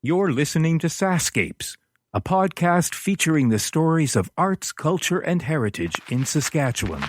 You're listening to SaskScapes, a podcast featuring the stories of arts, culture, and heritage in Saskatchewan.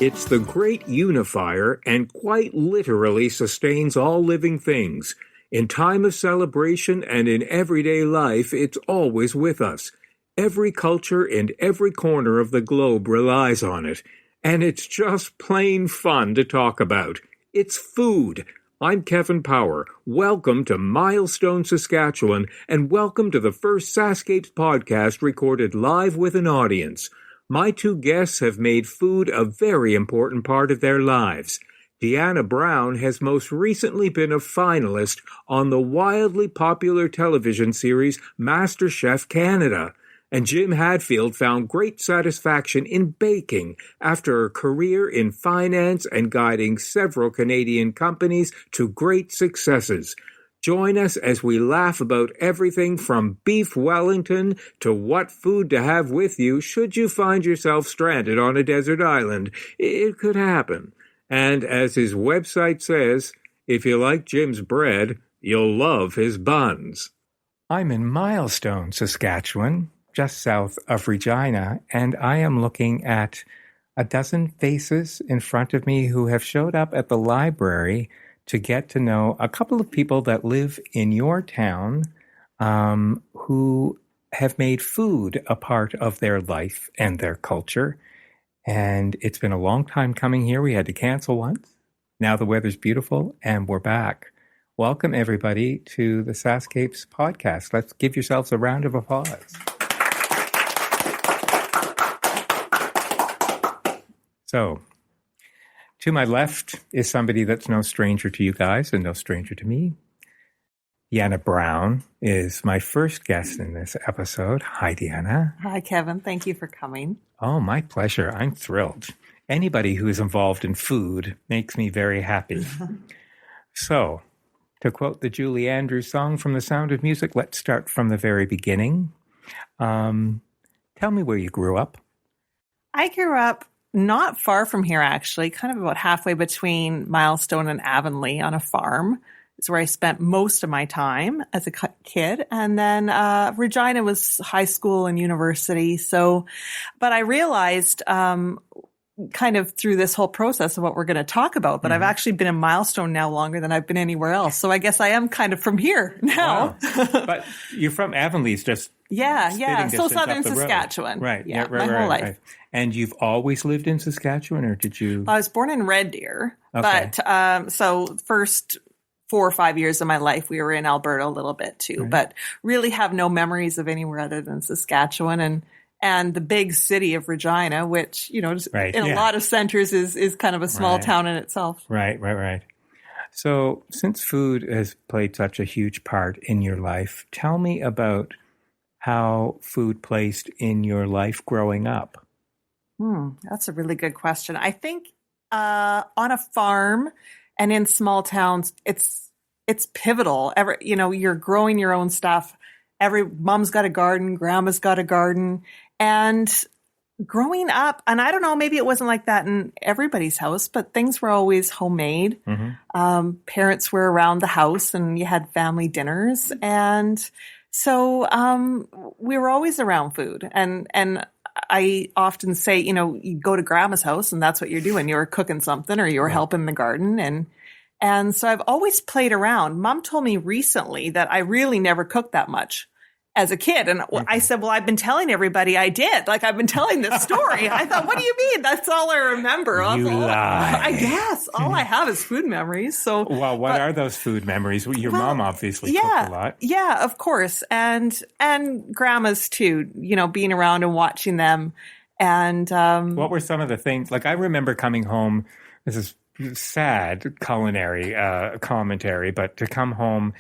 It's the great unifier and quite literally sustains all living things. In time of celebration and in everyday life, it's always with us. Every culture and every corner of the globe relies on it. And it's just plain fun to talk about. It's food. I'm Kevin Power. Welcome to Milestone, Saskatchewan, and welcome to the first SaskScapes podcast recorded live with an audience. My two guests have made food a very important part of their lives. Deanna Brown has most recently been a finalist on the wildly popular television series Masterchef Canada. And Jim Hadfield found great satisfaction in baking after a career in finance and guiding several Canadian companies to great successes. Join us as we laugh about everything from beef Wellington to what food to have with you should you find yourself stranded on a desert island. It could happen. And as his website says, if you like Jim's bread, you'll love his buns. I'm in Milestone, Saskatchewan, just south of Regina, and I am looking at a dozen faces in front of me who have showed up at the library to get to know a couple of people that live in your town who have made food a part of their life and their culture. And it's been a long time coming here. We had to cancel once. Now the weather's beautiful and we're back. Welcome, everybody, to the SaskScapes podcast. Let's give yourselves a round of applause. So, to my left is somebody that's no stranger to you guys and no stranger to me. Deanna Brown is my first guest in this episode. Hi, Deanna. Hi, Kevin. Thank you for coming. Oh, my pleasure. I'm thrilled. Anybody who is involved in food makes me very happy. So, to quote the Julie Andrews song from The Sound of Music, let's start from the very beginning. Tell me where you grew up. I grew up not far from here, actually, kind of about halfway between Milestone and Avonlea on a farm. It's where I spent most of my time as a kid. And then Regina was high school and university. So, but I realized kind of through this whole process of what we're going to talk about, that I've actually been in Milestone now longer than I've been anywhere else. So I guess I am kind of from here now. Wow. But you're from Avonlea's just Yeah. So southern Saskatchewan. Right. Yeah, right, my whole life. Right. And you've always lived in Saskatchewan, or did you? I was born in Red Deer, Okay. but so first 4 or 5 years of my life, we were in Alberta a little bit too, Right. but really have no memories of anywhere other than Saskatchewan and the big city of Regina, which, you know, Right, in yeah. a lot of centers is kind of a small Right. town in itself. Right. So since food has played such a huge part in your life, tell me about how food placed in your life growing up. That's a really good question. I think on a farm and in small towns, it's pivotal. You're growing your own stuff. Every mom's got a garden, grandma's got a garden, and growing up, and I don't know, maybe it wasn't like that in everybody's house, but things were always homemade. Parents were around the house, and you had family dinners, and so we were always around food, and I often say, you go to grandma's house and that's what you're doing. You're cooking something or you're helping in the garden. And so I've always played around. Mom told me recently that I really never cooked that much as a kid. And I said, well, I've been telling everybody I did. Like, I've been telling this story. I thought, what do you mean? That's all I remember. You lie. I guess all I have is food memories. So, well, what are those food memories? Your mom obviously cooked a lot. Yeah, of course. And grandmas too, being around and watching them. And what were some of the things? Like, I remember coming home this is sad culinary commentary, but to come home,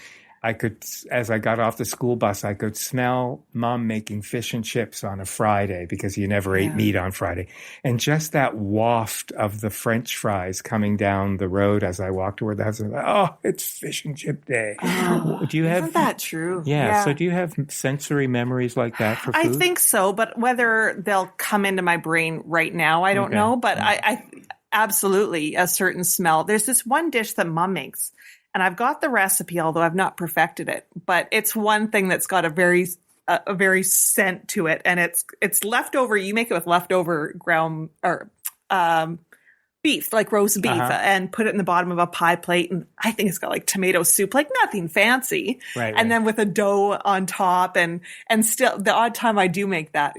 I could, as I got off the school bus, I could smell Mom making fish and chips on a Friday because you never ate meat on Friday. And just that waft of the French fries coming down the road as I walked toward the house, I was like, oh, it's fish and chip day. Do you have, isn't that true? Yeah. So do you have sensory memories like that for food? I think so, but whether they'll come into my brain right now, I don't know. But I absolutely a certain smell. There's this one dish that Mom makes. And I've got the recipe, although I've not perfected it. But it's one thing that's got a very scent to it, and it's leftover. You make it with leftover ground or beef, like roast beef, and put it in the bottom of a pie plate. And I think it's got like tomato soup, like nothing fancy. Right. And then with a dough on top, and still the odd time I do make that.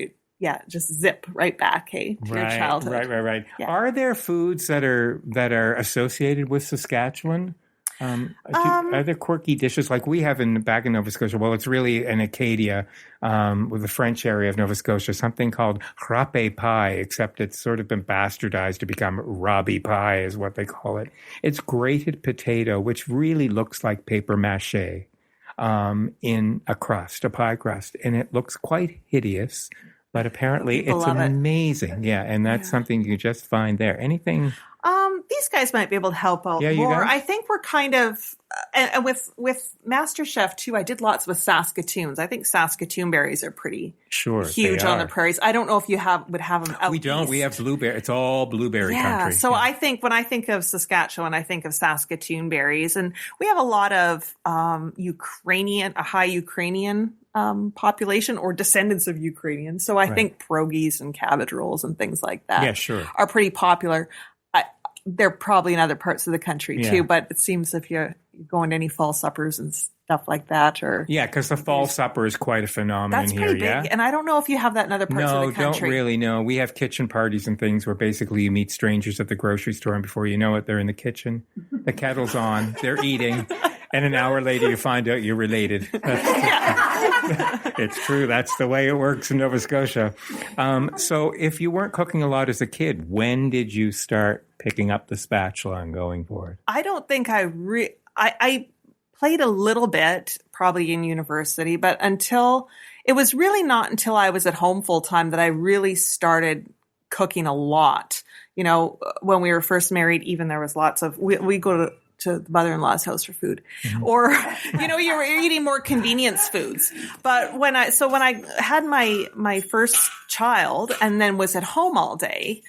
Just zip right back, to your childhood. Right. Yeah. Are there foods that are associated with Saskatchewan? Are there quirky dishes like we have back in Nova Scotia? Well, it's really in Acadia, with the French area of Nova Scotia, something called râpé pie, except it's sort of been bastardized to become Robbie pie is what they call it. It's grated potato, which really looks like paper mache, in a pie crust. And it looks quite hideous, but apparently it's amazing. Yeah. And that's something you just find there. Anything... These guys might be able to help out more. I think we're kind of, and with MasterChef too, I did lots with Saskatoons. I think Saskatoon berries are pretty huge on the prairies. I don't know if you would have them out We don't. east. We have blueberry. It's all blueberry country. So I think when I think of Saskatchewan, I think of Saskatoon berries. And we have a lot of a high Ukrainian population or descendants of Ukrainians. So I think pierogies and cabbage rolls and things like that are pretty popular. They're probably in other parts of the country too, but it seems if you're going to any fall suppers and stuff like that, because the fall supper is quite a phenomenon here. That's pretty big, and I don't know if you have that in other parts of the country. No, don't really. No, we have kitchen parties and things where basically you meet strangers at the grocery store, and before you know it, they're in the kitchen, the kettle's on, they're eating, and an hour later you find out you're related. It's true. That's the way it works in Nova Scotia. So if you weren't cooking a lot as a kid, when did you start picking up the spatula and going for it? I don't think I played a little bit probably in university, but it was really not until I was at home full time that I really started cooking a lot. You know, when we were first married, even there was lots of, we go to the mother-in-law's house for food, or, you're eating more convenience foods. But when I had my first child and then was at home all day,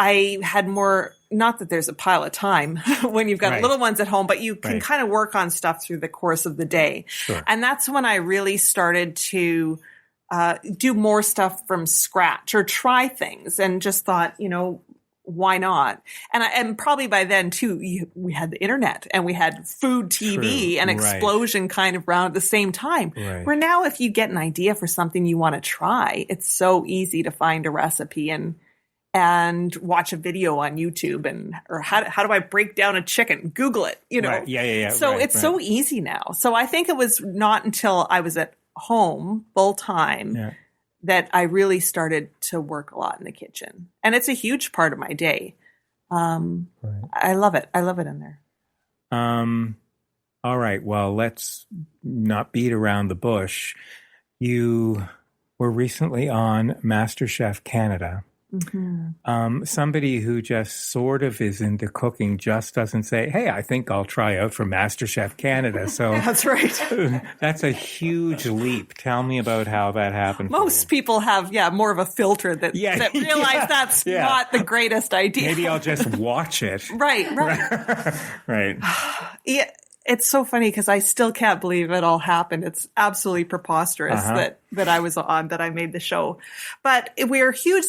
I had more, not that there's a pile of time when you've got little ones at home, but you can kind of work on stuff through the course of the day. Sure. And that's when I really started to do more stuff from scratch or try things and just thought, why not? And probably by then too, we had the internet and we had food TV and explosion kind of around at the same time. Right. Where now, if you get an idea for something you want to try, it's so easy to find a recipe and watch a video on YouTube or how do I break down a chicken? Google it, Right. Yeah. So it's so easy now. So I think it was not until I was at home full time that I really started to work a lot in the kitchen. And it's a huge part of my day. I love it. I love it in there. All right. Well, let's not beat around the bush. You were recently on MasterChef Canada. Mm-hmm. Somebody who just sort of is into cooking just doesn't say, hey, I think I'll try out for MasterChef Canada. So that's right. That's a huge leap. Tell me about how that happened. Most people have, more of a filter that realize that's not the greatest idea. Maybe I'll just watch it. Right. Right. Yeah. It's so funny because I still can't believe it all happened. It's absolutely preposterous that I was on, that I made the show. But we're huge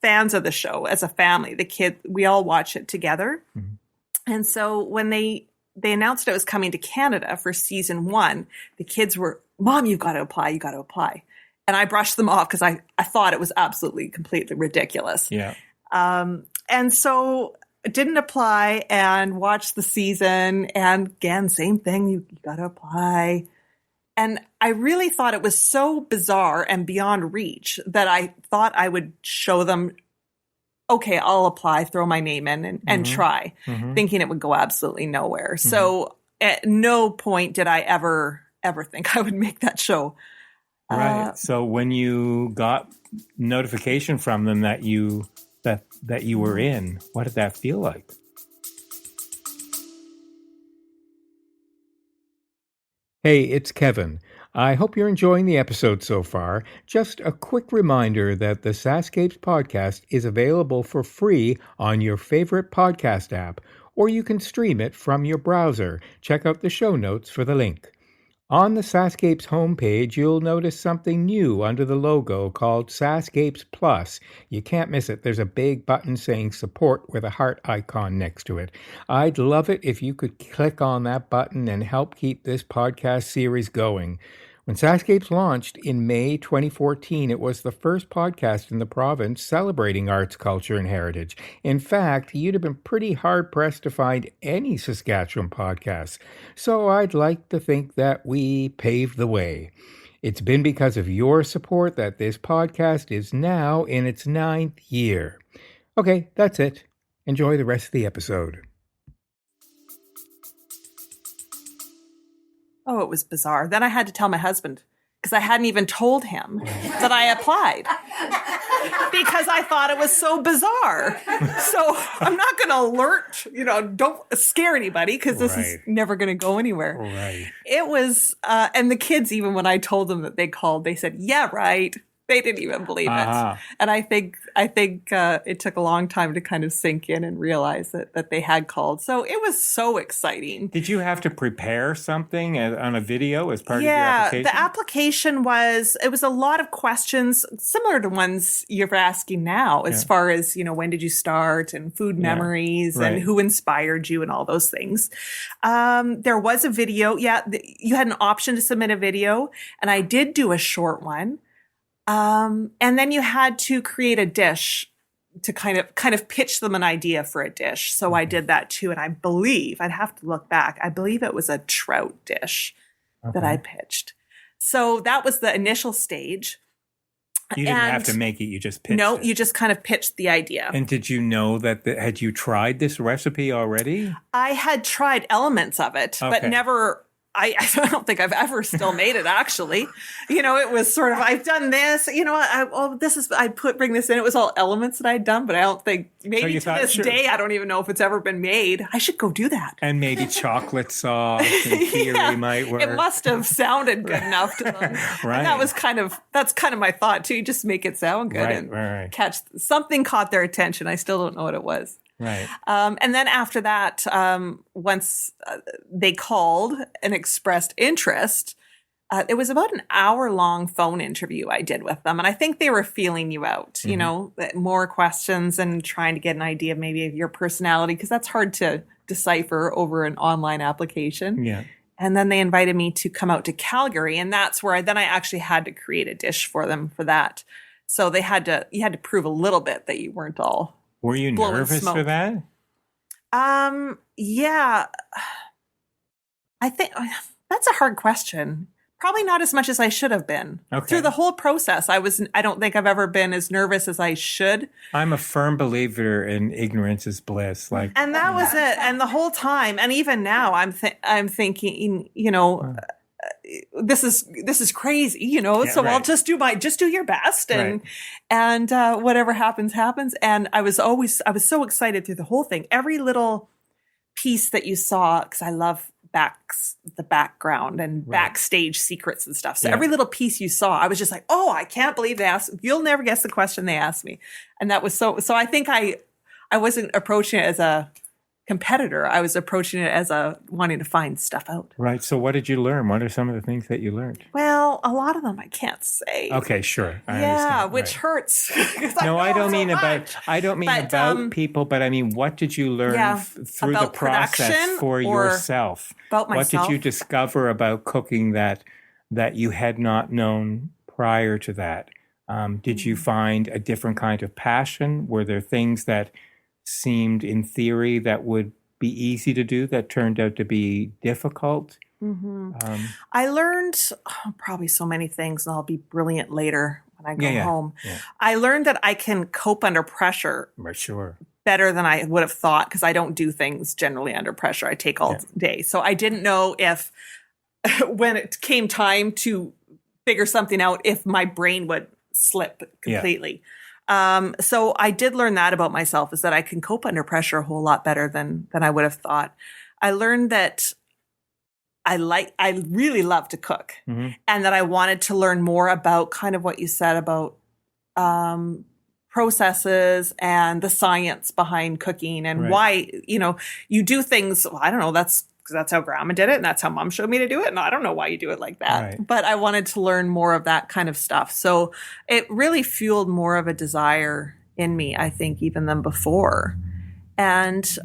fans of the show as a family. The kids, we all watch it together. Mm-hmm. And so when they announced it was coming to Canada for season 1, the kids were, Mom, you've got to apply. And I brushed them off because I thought it was absolutely, completely ridiculous. Yeah. And so I didn't apply and watched the season. And again, same thing, you got to apply. And I really thought it was so bizarre and beyond reach that I thought I would show them okay, I'll apply, throw my name in and try, thinking it would go absolutely nowhere. So at no point did I ever think I would make that show. Right. So when you got notification from them that you were in, what did that feel like? Hey, it's Kevin. I hope you're enjoying the episode so far. Just a quick reminder that the SaskScapes podcast is available for free on your favorite podcast app, or you can stream it from your browser. Check out the show notes for the link. On the SaskScapes homepage, you'll notice something new under the logo called SaskScapes Plus. You can't miss it. There's a big button saying support with a heart icon next to it. I'd love it if you could click on that button and help keep this podcast series going. When SaskScapes launched in May 2014, it was the first podcast in the province celebrating arts, culture, and heritage. In fact, you'd have been pretty hard-pressed to find any Saskatchewan podcasts. So I'd like to think that we paved the way. It's been because of your support that this podcast is now in its 9th year. Okay, that's it. Enjoy the rest of the episode. Oh, it was bizarre. Then I had to tell my husband because I hadn't even told him that I applied because I thought it was so bizarre. So I'm not going to alert, don't scare anybody because this is never going to go anywhere. Right. It was, and the kids, even when I told them that they called, they said, yeah, right. They didn't even believe it. And I think it took a long time to kind of sink in and realize that they had called. So it was so exciting. Did you have to prepare something on a video as part of your application? Yeah, the application was a lot of questions similar to ones you're asking now as far as, when did you start and food memories and who inspired you and all those things. There was a video. Yeah, you had an option to submit a video, and I did do a short one. And then you had to create a dish to kind of pitch them an idea for a dish. So I did that too. And I believe, I'd have to look back, I believe it was a trout dish that I pitched. So that was the initial stage. You didn't have to make it, you just pitched No, it. you just kind of pitched the idea. And did you know had you tried this recipe already? I had tried elements of it, but never... I don't think I've ever still made it, actually. It was sort of, I've done this, bring this in. It was all elements that I'd done, but I don't think, maybe to this day, I don't even know if it's ever been made. I should go do that. And maybe chocolate sauce in theory might work. It must have sounded good enough to them. Right. And that's kind of my thought too. You just make it sound good catch, something caught their attention. I still don't know what it was. Right. And then after that, once they called and expressed interest, it was about an hour-long phone interview I did with them. And I think they were feeling you out, more questions and trying to get an idea maybe of your personality, because that's hard to decipher over an online application. Yeah. And then they invited me to come out to Calgary. And that's where then I actually had to create a dish for them for that. So you had to prove a little bit that you weren't all... Were you nervous for that? Yeah. I think that's a hard question. Probably not as much as I should have been. Okay. Through the whole process, I don't think I've ever been as nervous as I should. I'm a firm believer in ignorance is bliss. And that was it. And the whole time, and even now, I'm thinking, this is crazy, so I'll just do your best and whatever happens. And I was so excited through the whole thing. Every little piece that you saw, because I love the background and backstage secrets and stuff. So every little piece you saw, I was just like, oh, I can't believe they asked. You'll never guess the question they asked me. And that was so I think I wasn't approaching it as a competitor. I was approaching it as wanting to find stuff out. Right. So what did you learn? What are some of the things that you learned? Well, a lot of them I can't say. Okay, sure. I understand. Which hurts. No, I don't mean about people, but I mean, what did you learn through the process for yourself? About myself. What did you discover about cooking that you had not known prior to that? Did you find a different kind of passion? Were there things that seemed in theory that would be easy to do that turned out to be difficult? I learned probably so many things, and I'll be brilliant later when I go home. Yeah. I learned that I can cope under pressure Sure. better than I would have thought because I don't do things generally under pressure. I take all day. So I didn't know if when it came time to figure something out, if my brain would slip completely. So I did learn that about myself, is that I can cope under pressure a whole lot better than I would have thought. I learned that I really love to cook, and that I wanted to learn more about kind of what you said about processes and the science behind cooking and why, you do things. Well, I don't know. That's how grandma did it. And that's how mom showed me to do it. And I don't know why you do it like that, but I wanted to learn more of that kind of stuff. So it really fueled more of a desire in me, I think, even than before, and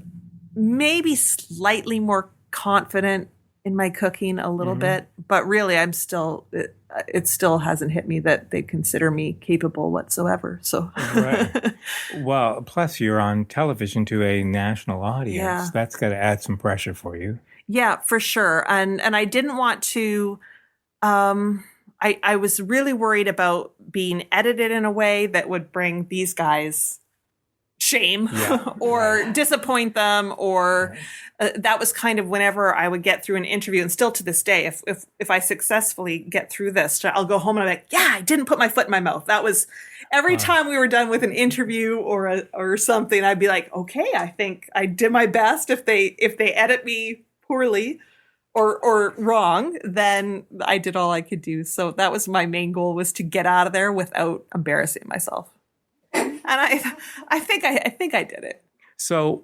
maybe slightly more confident in my cooking a little bit, but really I'm still, it still hasn't hit me that they consider me capable whatsoever. So, Well, plus you're on television to a national audience. Yeah. That's got to add some pressure for you. Yeah, for sure. And I didn't want to, I was really worried about being edited in a way that would bring these guys shame or disappoint them, or that was kind of whenever I would get through an interview, and still to this day, if I successfully get through this, I'll go home and I'm like, I didn't put my foot in my mouth. That was every time we were done with an interview or something, I'd be like, okay, I think I did my best. If they edit me poorly or wrong, then I did all I could do. So that was my main goal, was to get out of there without embarrassing myself. And I think I did it. So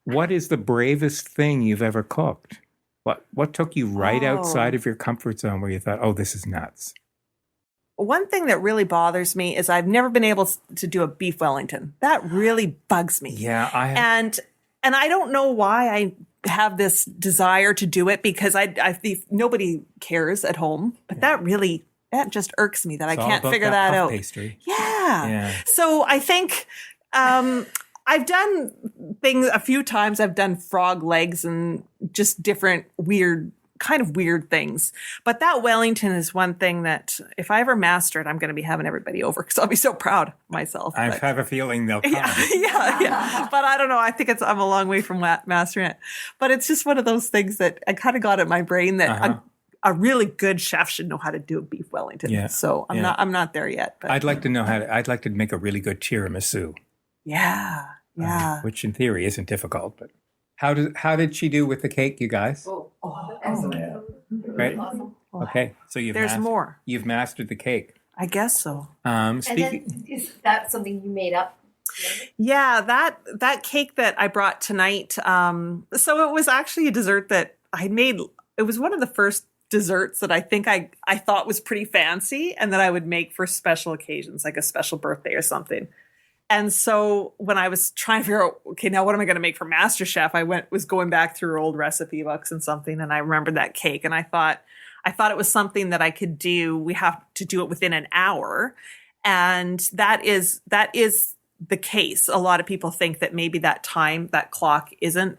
what is the bravest thing you've ever cooked? What took you right outside of your comfort zone where you thought, oh, this is nuts? One thing that really bothers me is I've never been able to do a beef Wellington. That really bugs me. Yeah, I have. And I don't know why I have this desire to do it, because I think nobody cares at home, but that just irks me that I can't figure that out. Pastry. Yeah. So I think I've done things a few times. I've done frog legs and just different weird things. But that Wellington is one thing that if I ever master it, I'm going to be having everybody over, because I'll be so proud of myself. I have a feeling they'll come. Yeah. But I don't know. I think I'm a long way from mastering it. But it's just one of those things that I kind of got in my brain that a really good chef should know how to do a beef Wellington. Yeah. So I'm not there yet. But I'd like to know I'd like to make a really good tiramisu. Yeah. Which in theory isn't difficult, but how did she do with the cake, you guys? Excellent. Great. Okay. So There's more. You've mastered the cake. I guess so. And then, is that something you made up? Yeah, that cake that I brought tonight. So it was actually a dessert that I made. It was one of the first desserts that I think I thought was pretty fancy and that I would make for special occasions, like a special birthday or something. And so when I was trying to figure out, okay, now what am I going to make for MasterChef? I was going back through old recipe books and something, and I remembered that cake, and I thought it was something that I could do. We have to do it within an hour, and that is the case. A lot of people think that maybe that clock isn't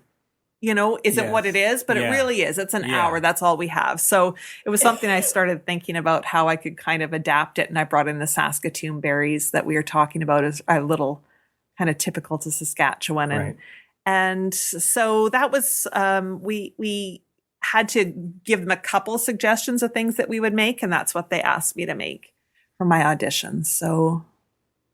what it is, but it really is. It's an hour. That's all we have. So it was something I started thinking about how I could kind of adapt it. And I brought in the Saskatoon berries that we were talking about as a little kind of typical to Saskatchewan. And so that was, we had to give them a couple of suggestions of things that we would make. And that's what they asked me to make for my auditions. So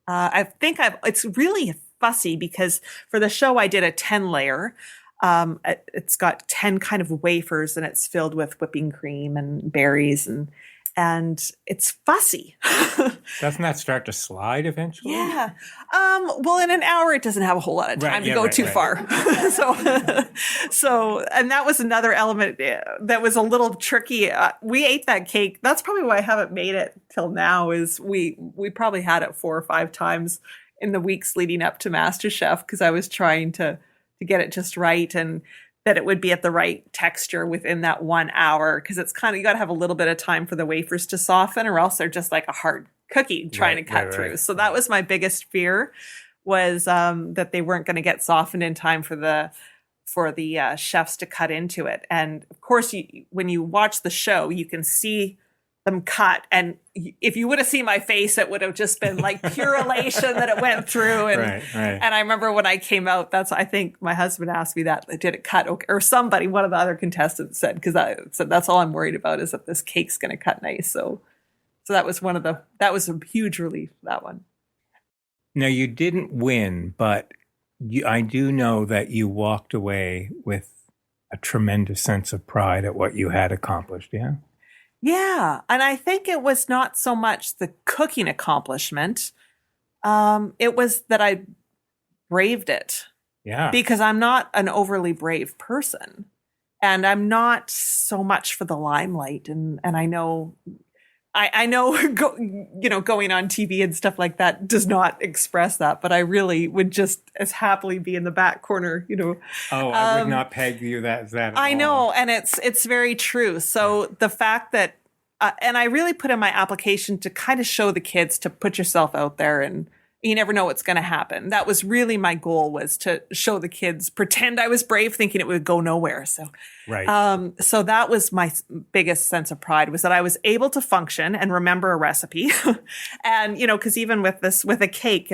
I think it's really fussy, because for the show I did a 10-layer. It's got 10 kind of wafers, and it's filled with whipping cream and berries, and it's fussy. Doesn't that start to slide eventually? Yeah. Well, in an hour, it doesn't have a whole lot of time to go too far. So, and that was another element that was a little tricky. We ate that cake. That's probably why I haven't made it till now, is we probably had it 4 or 5 times in the weeks leading up to MasterChef, because I was trying to get it just right, and that it would be at the right texture within that 1 hour. Because it's kind of, you got to have a little bit of time for the wafers to soften, or else they're just like a hard cookie trying to cut through. So that was my biggest fear, was that they weren't going to get softened in time for the chefs to cut into it. And of course, when you watch the show, you can see them cut. And if you would have seen my face, it would have just been like pure elation that it went through. And, Right. and I remember when I came out, I think my husband asked me that, did it cut? Okay? Or somebody, one of the other contestants said, because I said, that's all I'm worried about is that this cake's going to cut nice. So that was that was a huge relief, that one. Now, you didn't win, but I do know that you walked away with a tremendous sense of pride at what you had accomplished, yeah? Yeah. And I think it was not so much the cooking accomplishment. It was that I braved it. Yeah. Because I'm not an overly brave person. And I'm not so much for the limelight. And I know... going on TV and stuff like that does not express that, but I really would just as happily be in the back corner, Oh, I would not peg you that at I all. know, and it's very true. So the fact that, and I really put in my application to kind of show the kids to put yourself out there, and you never know what's going to happen. That was really my goal, was to show the kids, pretend I was brave, thinking it would go nowhere. So, right. So that was my biggest sense of pride, was that I was able to function and remember a recipe. And, because even with a cake,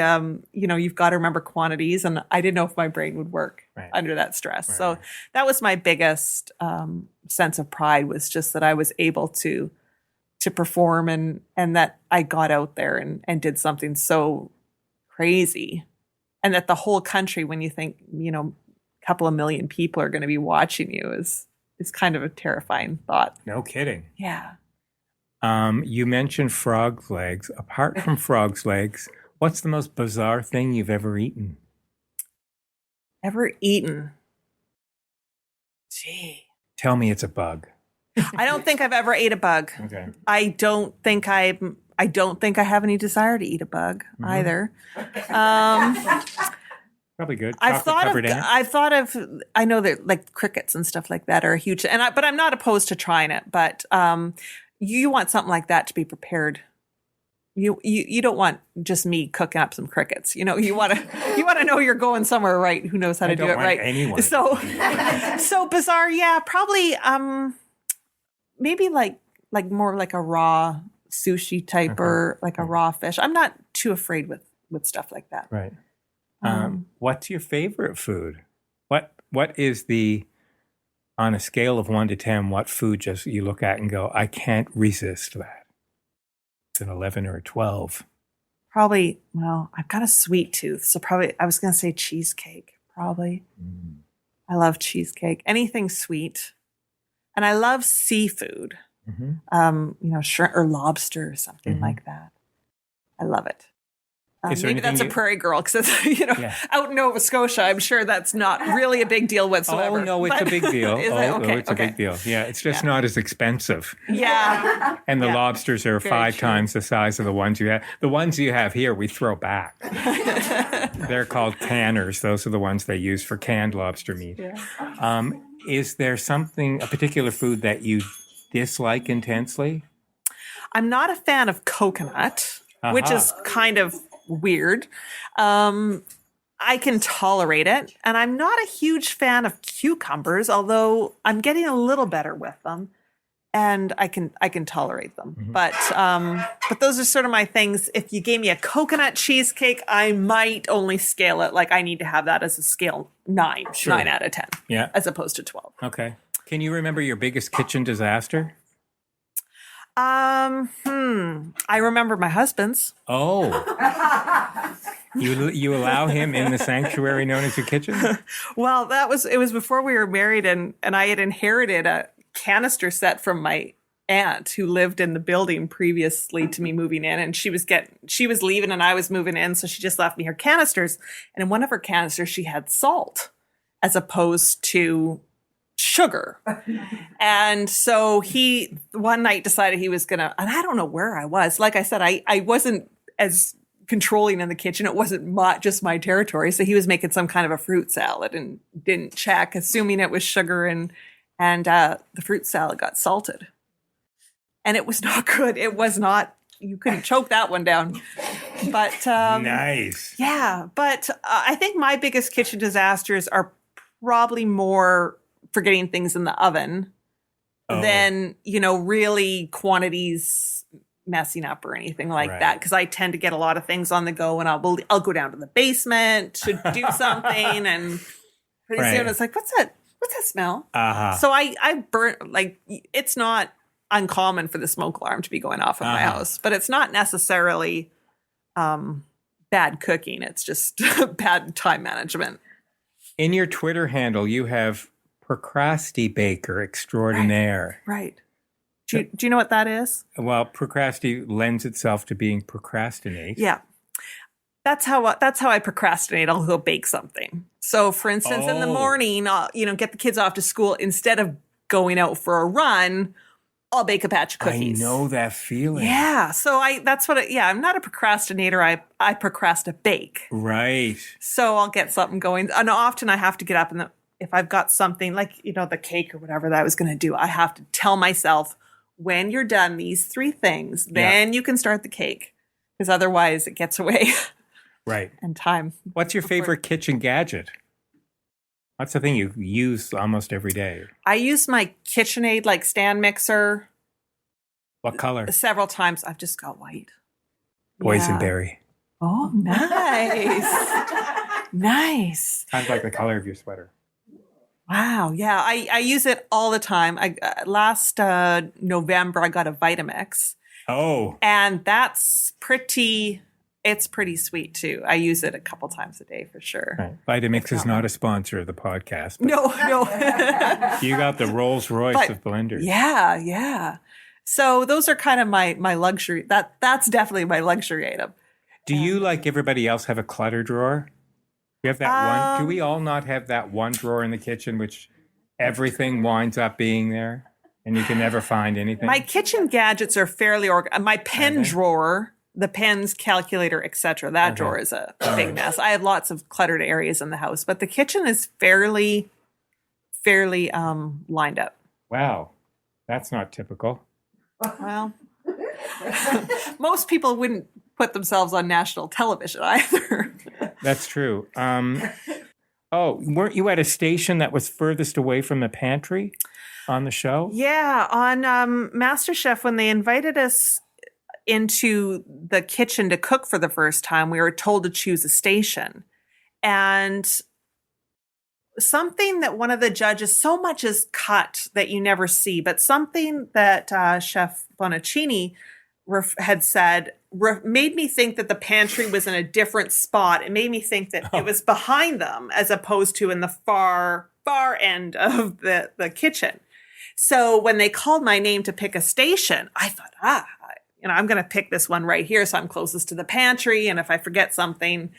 you've got to remember quantities, and I didn't know if my brain would work under that stress. Right. So that was my biggest sense of pride, was just that I was able to perform and that I got out there and did something so crazy, and that the whole country, when you think a couple of million people are going to be watching you, is kind of a terrifying thought. No kidding. Yeah. You mentioned frog's legs. Apart from frog's legs, what's the most bizarre thing you've ever eaten? Ever eaten? Gee. Tell me it's a bug. I don't think I've ever ate a bug. Okay. I don't think I have any desire to eat a bug either. Probably good. I know that like crickets and stuff like that are huge, but I'm not opposed to trying it. But you want something like that to be prepared. You don't want just me cooking up some crickets. You want to know you're going somewhere right. Who knows how to do it right? Anyone. So bizarre. Yeah, probably. Maybe like more like a raw sushi type or like a raw fish. I'm not too afraid with stuff like that. Right. What's your favorite food? What is on a scale of 1 to 10, what food just you look at and go, I can't resist that? It's an 11 or a 12. Probably, well, I've got a sweet tooth. So probably, I was going to say cheesecake, probably. I love cheesecake. Anything sweet. And I love seafood. Shrimp or lobster or something like that. I love it. Maybe that's a prairie girl, because out in Nova Scotia, I'm sure that's not really a big deal whatsoever. Oh, no, it's a big deal. It's a big deal. Yeah, it's just not as expensive. Yeah. And the lobsters are 5 times the size of the ones you have. The ones you have here, we throw back. They're called canners. Those are the ones they use for canned lobster meat. Yeah. Is there a particular food that you dislike intensely? I'm not a fan of coconut, which is kind of weird. I can tolerate it, and I'm not a huge fan of cucumbers, although I'm getting a little better with them, and I can tolerate them. But those are sort of my things. If you gave me a coconut cheesecake, I might only scale it, like I need to have that as a scale 9 out of 10, as opposed to 12. Okay. Can you remember your biggest kitchen disaster? I remember my husband's. Oh. You allow him in the sanctuary known as your kitchen? Well, it was before we were married, and I had inherited a canister set from my aunt who lived in the building previously to me moving in, and she was leaving and I was moving in, so she just left me her canisters. And in one of her canisters she had salt as opposed to sugar. And so he one night decided he was gonna, and I don't know where I was. Like I said, I wasn't as controlling in the kitchen. It wasn't just my territory. So he was making some kind of a fruit salad and didn't check, assuming it was sugar, and the fruit salad got salted. And it was not good. It was not, you couldn't choke that one down. But nice. Yeah. But I think my biggest kitchen disasters are probably more forgetting things in the oven than, really quantities messing up or anything like that. Because I tend to get a lot of things on the go, and I'll go down to the basement to do something, and pretty soon it's like, what's that smell? So I burn, it's not uncommon for the smoke alarm to be going off in my house, but it's not necessarily bad cooking. It's just bad time management. In your Twitter handle, you have Procrastinator Extraordinaire. Right. Do you know what that is? Well, procrastinate lends itself to being procrastinate. Yeah. That's how I procrastinate. I'll go bake something. So, for instance, in the morning, I'll, get the kids off to school. Instead of going out for a run, I'll bake a batch of cookies. I know that feeling. Yeah. So I'm not a procrastinator. I procrastinate. Right. So I'll get something going. And often I have to get up, and if I've got something like, the cake or whatever that I was going to do, I have to tell myself, when you're done these 3 things, then you can start the cake. Because otherwise it gets away. Right. And time. What's your favorite kitchen gadget? What's the thing you use almost every day? I use my KitchenAid stand mixer. What color? Several times. I've just got white. Boysenberry. Oh, nice. Nice. Kind of like the color of your sweater. Wow. Yeah, I use it all the time. Last November, I got a Vitamix. Oh. And it's pretty sweet too. I use it a couple times a day for sure. Right. Vitamix is not a sponsor of the podcast. No. You got the Rolls Royce of blenders. Yeah. So those are kind of my luxury. That's definitely my luxury item. Do you, like everybody else, have a clutter drawer? You have that one? Do we all not have that one drawer in the kitchen which everything winds up being there and you can never find anything? My kitchen gadgets are fairly organized. My pen drawer, the pens, calculator, etc. That drawer is a big mess. I have lots of cluttered areas in the house, but the kitchen is fairly lined up. Wow. That's not typical. Well, most people wouldn't put themselves on national television either. That's true. Weren't you at a station that was furthest away from the pantry on the show? Yeah, on MasterChef, when they invited us into the kitchen to cook for the first time, we were told to choose a station. And something that one of the judges, so much is cut that you never see, but something that Chef Bonaccini had said made me think that the pantry was in a different spot. It made me think that it was behind them as opposed to in the far end of the kitchen. So when they called my name to pick a station, I thought, I'm going to pick this one right here. So I'm closest to the pantry. And if I forget something.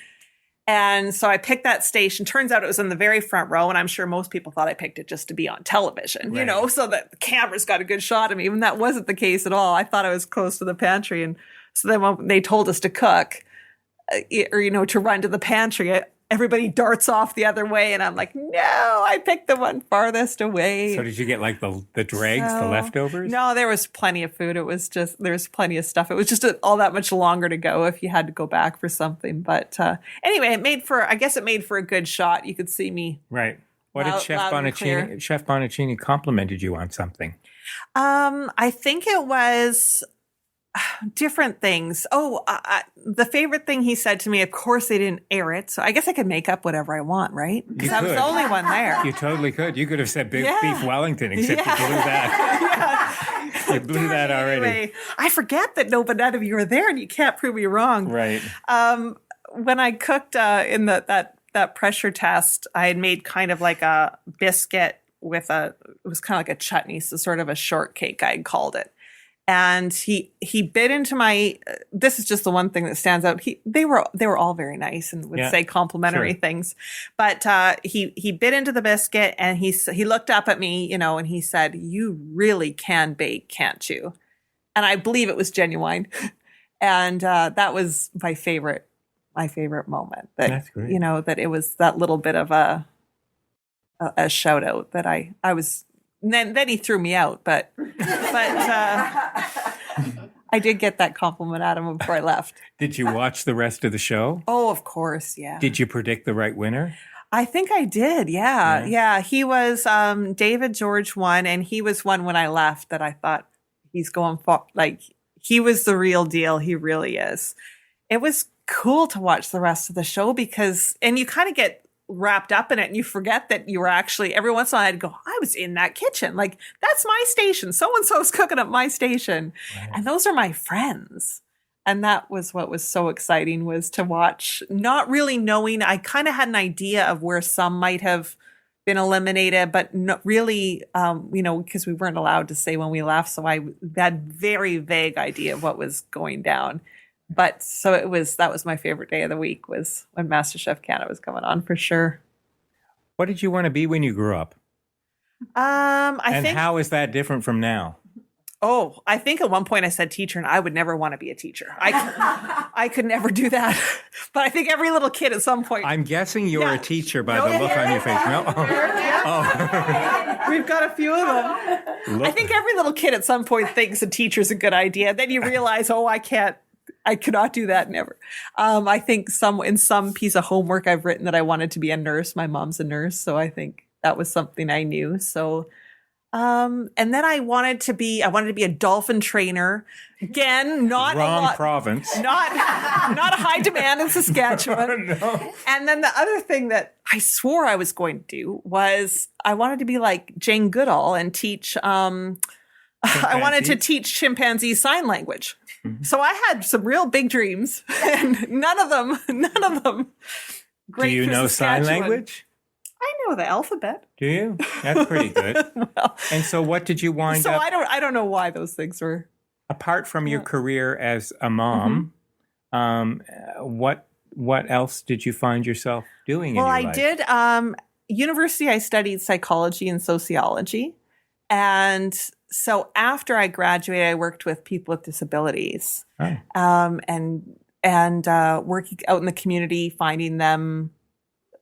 And so I picked that station. Turns out it was in the very front row. And I'm sure most people thought I picked it just to be on television, so that the camera's got a good shot of me. Even that wasn't the case at all. I thought I was close to the pantry. And so then when they told us to cook to run to the pantry, everybody darts off the other way. And I'm like, no, I picked the one farthest away. So did you get the dregs, the leftovers? No, there was plenty of food. It was just, there was plenty of stuff. It was just all that much longer to go if you had to go back for something. But anyway, it made for a good shot. You could see me. Right. What did Chef Bonaccini? Chef Bonaccini complimented you on something. I think it was different things. The favorite thing he said to me, of course they didn't air it, so I guess I could make up whatever I want, right? Because I was the only one there. You totally could. You could have said beef Wellington, except you blew that. You blew that already. Anyway, I forget that none of you were there, and you can't prove me wrong. Right. When I cooked in that pressure test, I had made kind of like a biscuit it was kind of like a chutney, so sort of a shortcake, I called it. And he bit into my. This is just the one thing that stands out. They were all very nice and would say complimentary things, but he bit into the biscuit and he looked up at me, and he said, "You really can bake, can't you?" And I believe it was genuine, and that was my favorite moment. That's great. That it was that little bit of a shout out that I was. Then he threw me out, but I did get that compliment out of him before I left. Did you watch the rest of the show? Oh, of course, yeah. Did you predict the right winner? I think I did. Yeah. Yeah. He was David George one, and he was one when I left that I thought he's going for, like, he was the real deal. He really is. It was cool to watch the rest of the show because, and you kind of get wrapped up in it and you forget that you were actually, every once in a while I'd go, I was in that kitchen. Like, that's my station. So-and-so's cooking at my station. Right. And those are my friends. And that was what was so exciting, was to watch, not really knowing. I kind of had an idea of where some might have been eliminated, but not really, because we weren't allowed to say when we left. So I had very vague idea of what was going down. But so that was my favorite day of the week, was when MasterChef Canada was coming on, for sure. What did you want to be when you grew up? I think, how is that different from now? Oh, I think at one point I said teacher, and I would never want to be a teacher. I could never do that. But I think every little kid at some point. I'm guessing you're a teacher by the look on your face. No? Oh. We've got a few of them. I think every little kid at some point thinks a teacher's a good idea. Then you realize, I cannot do that, never. I think in some piece of homework I've written that I wanted to be a nurse. My mom's a nurse, so I think that was something I knew. So, and then I wanted to be a dolphin trainer. Again, not wrong a lot, province, not a high demand in Saskatchewan. No. And then the other thing that I swore I was going to do was I wanted to be like Jane Goodall and teach. I wanted to teach chimpanzee sign language. Mm-hmm. So I had some real big dreams, and none of them great. Do you know sign language? I know the alphabet. Do you? That's pretty good. Well, and so what did you wind up? So I don't know why those things were. Apart from your career as a mom, what else did you find yourself doing in your life? Well, I did. University, I studied psychology and sociology. And so after I graduated, I worked with people with disabilities, and working out in the community, finding them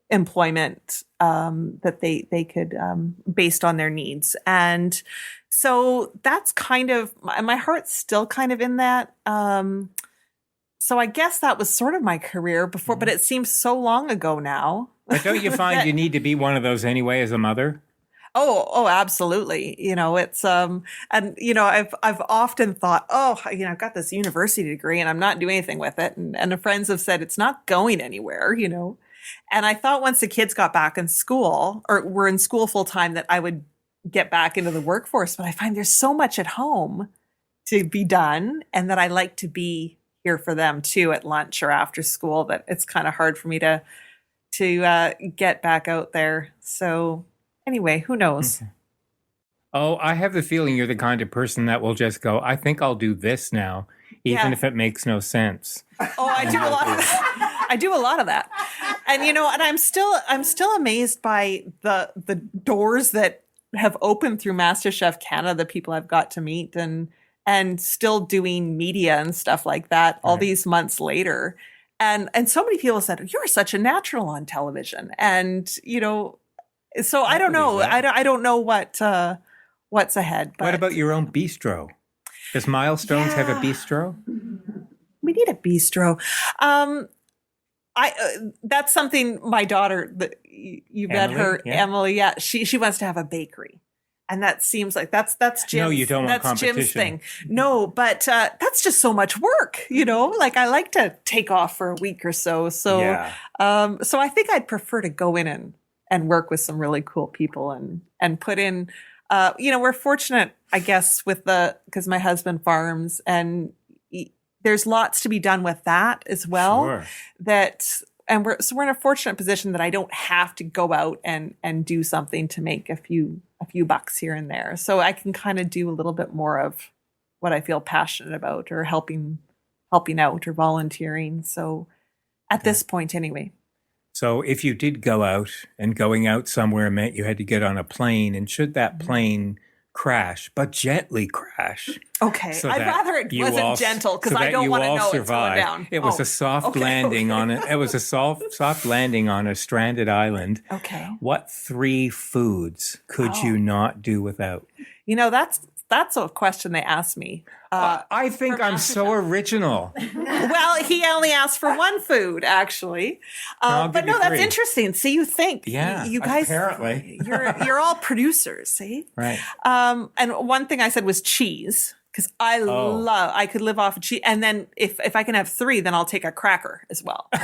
employment that they could, based on their needs. And so that's kind of, my heart's still kind of in that. So I guess that was sort of my career before, but it seems so long ago now. But don't you find you need to be one of those anyway as a mother? Oh, absolutely. It's, and, I've often thought, I've got this university degree and I'm not doing anything with it. And the friends have said it's not going anywhere, And I thought once the kids got back in school or were in school full time that I would get back into the workforce. But I find there's so much at home to be done, and that I like to be here for them too at lunch or after school, that it's kind of hard for me to get back out there. So anyway, who knows? Okay. Oh, I have the feeling you're the kind of person that will just go, I think I'll do this now, even if it makes no sense. Oh, I do a lot of that. I do a lot of that. And, and I'm still amazed by the doors that have opened through MasterChef Canada, the people I've got to meet, and still doing media and stuff like that all these months later. And so many people said, you're such a natural on television. And, so I don't know. I don't know what's ahead. But what about your own bistro? Does Milestones have a bistro? We need a bistro. That's something my daughter, you met her, Emily. Yeah, she wants to have a bakery, and that seems like that's Jim's. No, you don't want competition. Jim's thing. No, but that's just so much work. Like I like to take off for a week or so. So, so I think I'd prefer to go in and work with some really cool people and put in. We're fortunate, I guess, because my husband farms, and there's lots to be done with that as well. Sure. We're in a fortunate position that I don't have to go out and do something to make a few bucks here and there. So I can kind of do a little bit more of what I feel passionate about, or helping out or volunteering. So at this point, anyway. So if you did go out, and going out somewhere meant you had to get on a plane, and should that plane crash, but gently crash. Okay, so I'd rather it wasn't gentle, because I don't want to know it's going down. It was a soft landing on it. It was a soft landing on a stranded island. Okay. What 3 foods could you not do without? That's that's a question they asked me. I think for I'm so original. Well, he only asked for one food, actually. I'll But give you no, that's 3. interesting. See, you think. Yeah, You guys, apparently. you're all producers, see? Right. And one thing I said was cheese, because I could live off of cheese. And then if I can have 3, then I'll take a cracker as well. And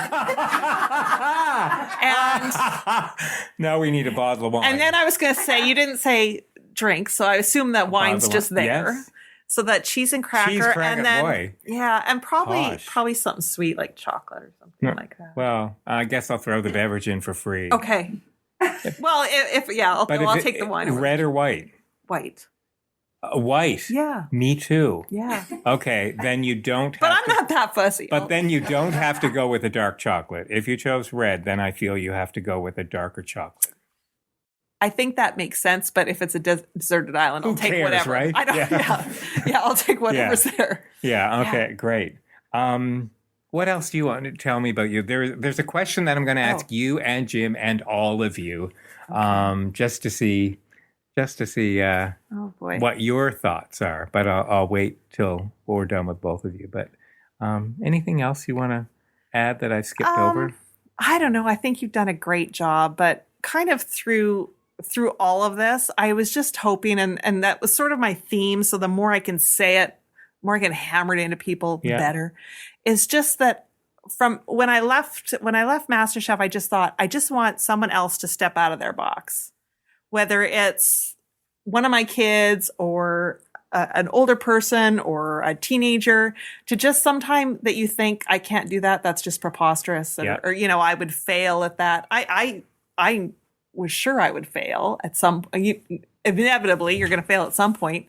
now we need a bottle of wine. And then I was going to say, you didn't say drink, so I assume that wine's just there. Yes. So that cheese and cracker, Cheese, cracker, and then boy. yeah, and Gosh. probably something sweet like chocolate or something like that. Well, I guess I'll throw the beverage in for free. Okay. Well, I'll take the wine. Red or white? White. White. Yeah. Me too. Yeah. Okay, then you don't have But I'm not that fussy. But then you don't have to go with a dark chocolate. If you chose red, then I feel you have to go with a darker chocolate. I think that makes sense, but if it's a deserted island, I'll take cares, whatever. right? I don't. Yeah, I'll take whatever's there. Yeah. Okay. Great. What else do you want to tell me about you? There's a question that I'm going to ask you and Jim and all of you, just to see Oh boy. what your thoughts are. But I'll wait till we're done with both of you. But anything else you want to add that I skipped over? I don't know. I think you've done a great job, but kind of through all of this, I was just hoping, and that was sort of my theme. So the more I can say it, the more I can hammer it into people, the better. Is just that from when I left MasterChef, I just thought, I just want someone else to step out of their box, whether it's one of my kids or an older person or a teenager, to just sometime that you think, I can't do that. That's just preposterous. Or I would fail at that. I was sure I would fail at some. Inevitably, you're going to fail at some point.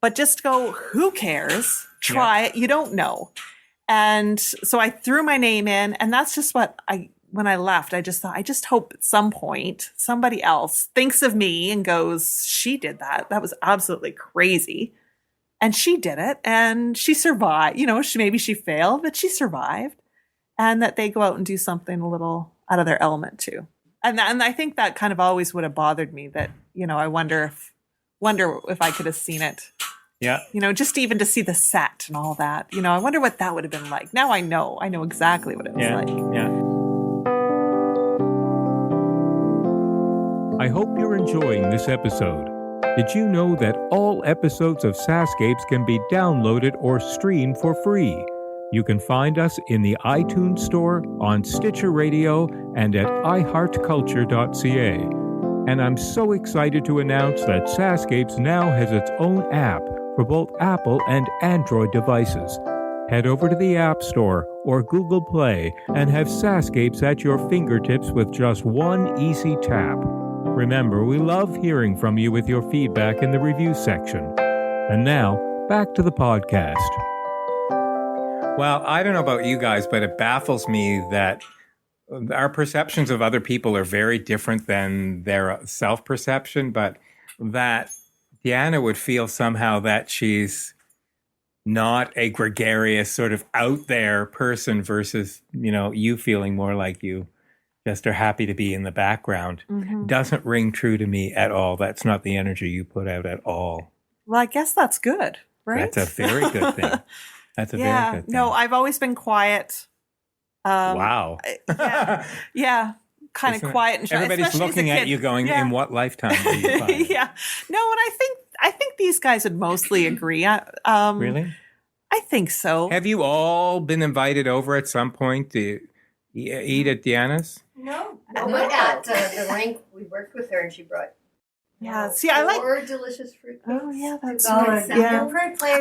But just go, who cares? Try it. You don't know. And so I threw my name in, and that's just what when I left, I just thought, I just hope at some point somebody else thinks of me and goes, she did that. That was absolutely crazy. And she did it, and she survived. Maybe she failed, but she survived. And that they go out and do something a little out of their element too. And I think that kind of always would have bothered me, that, I wonder if I could have seen it. Yeah. Just even to see the set and all that. I wonder what that would have been like. Now I know exactly what it was like. Yeah. I hope you're enjoying this episode. Did you know that all episodes of SaskScapes can be downloaded or streamed for free? You can find us in the iTunes Store, on Stitcher Radio, and at iHeartCulture.ca. And I'm so excited to announce that SaskScapes now has its own app for both Apple and Android devices. Head over to the App Store or Google Play and have SaskScapes at your fingertips with just one easy tap. Remember, we love hearing from you with your feedback in the review section. And now, back to the podcast. Well, I don't know about you guys, but it baffles me that our perceptions of other people are very different than their self-perception, but that Deanna would feel somehow that she's not a gregarious sort of out there person versus, you feeling more like you just are happy to be in the background. Mm-hmm. Doesn't ring true to me at all. That's not the energy you put out at all. Well, I guess that's good, right? That's a very good thing. That's a very good thing. No, I've always been quiet. Wow. Kind of quiet and shy. Everybody's looking at you going, in what lifetime are you finding? Yeah. No, and I think these guys would mostly agree. Really? I think so. Have you all been invited over at some point to eat at Deanna's? No. At the rink, we worked with her and she brought See, I like delicious fruit. Oh yeah, that's right. right. Yeah.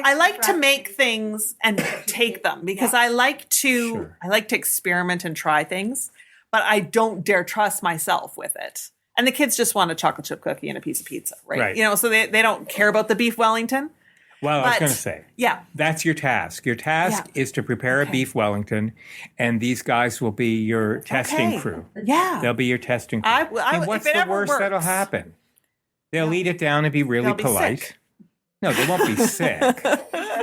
I like to make things and take them because I like to experiment and try things, but I don't dare trust myself with it. And the kids just want a chocolate chip cookie and a piece of pizza, right? So they don't care about the beef Wellington. Well, I was going to say, that's your task. Your task is to prepare a beef Wellington, and these guys will be your testing crew. Yeah. They'll be your testing crew. And what's the worst that'll happen? They'll eat it down and be really polite. Sick. No, they won't be sick.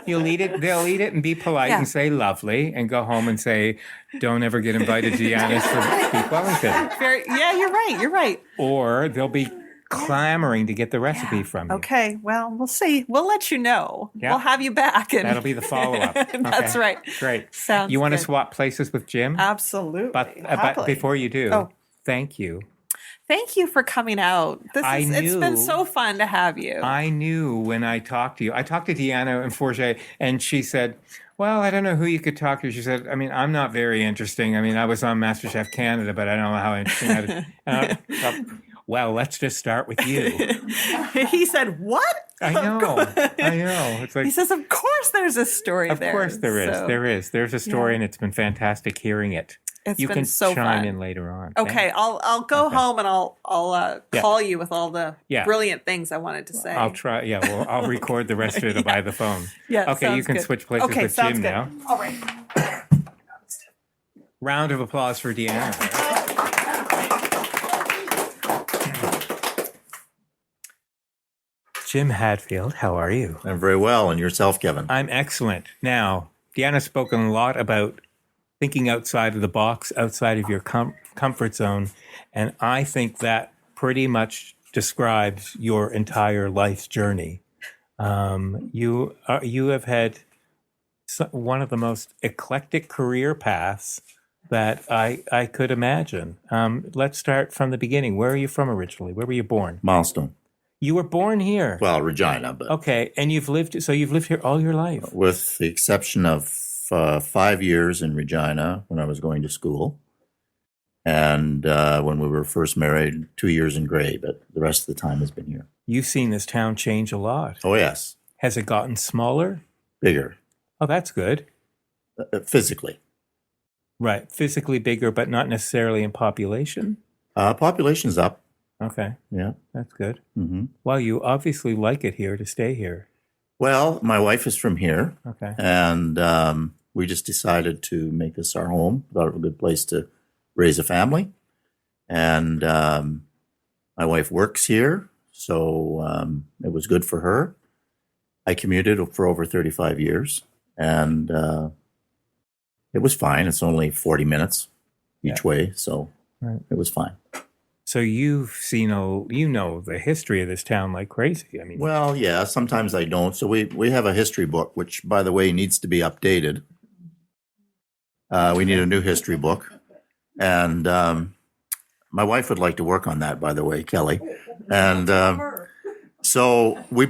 They'll eat it and be polite and say lovely and go home and say, don't ever get invited to Deanna's for beef Wellington. You're right. Or they'll be clamoring to get the recipe from you. Okay, well, we'll see. We'll let you know. Yeah. We'll have you back. And That'll be the follow-up. That's Okay. right. Great. Sounds You want to good. swap places with Jim? Absolutely. But Happily. before you do, thank you. Thank you for coming out. It's been so fun to have you. I knew when I talked to you. I talked to Deanna and Forget, and she said, well, I don't know who you could talk to. She said, I mean, I'm not very interesting. I mean, I was on Masterchef Canada, but I don't know how interesting I was. Well, let's just start with you. He said, what? I know. It's like, he says, of course there's a story there. Of course there is. So, There is. There's a story, and it's been fantastic hearing it. It's you been can so chime fun. in later on. Okay, I'll go home and I'll call you with all the brilliant things I wanted to say. I'll try. Yeah, well, I'll record the rest of it by the phone. Yeah. Okay, you can good. switch places with sounds Jim good. now. All right. Round of applause for Deanna. Jim Hadfield, how are you? I'm very well. And yourself, Kevin? I'm excellent. Now, Deanna's spoken a lot about thinking outside of the box, outside of your comfort zone, and I think that pretty much describes your entire life's journey. You have had one of the most eclectic career paths that I could imagine. Let's start from the beginning. Where are you from originally? Where were you born? Milestone. You were born here. Well, Regina, but Okay, and you've lived here all your life. with the exception of 5 years in Regina when I was going to school, and when we were first married, 2 years in Gray, but the rest of the time has been here. You've seen this town change a lot. Oh, yes. Has it gotten smaller? Bigger. Oh, that's good. Physically. Right, physically bigger, but not necessarily in population. Population's up. Okay, Yeah. that's good. hmm Well, you obviously like it here to stay here. Well, my wife is from here, Okay. and we just decided to make this our home. Thought it was a good place to raise a family. And my wife works here, so it was good for her. I commuted for over 35 years, and it was fine. It's only 40 minutes each way, so Right. it was fine. So you've seen the history of this town like crazy. I mean, Well, yeah, sometimes I don't. So we have a history book, which, by the way, needs to be updated. We need a new history book. And my wife would like to work on that, by the way, Kelly. And so we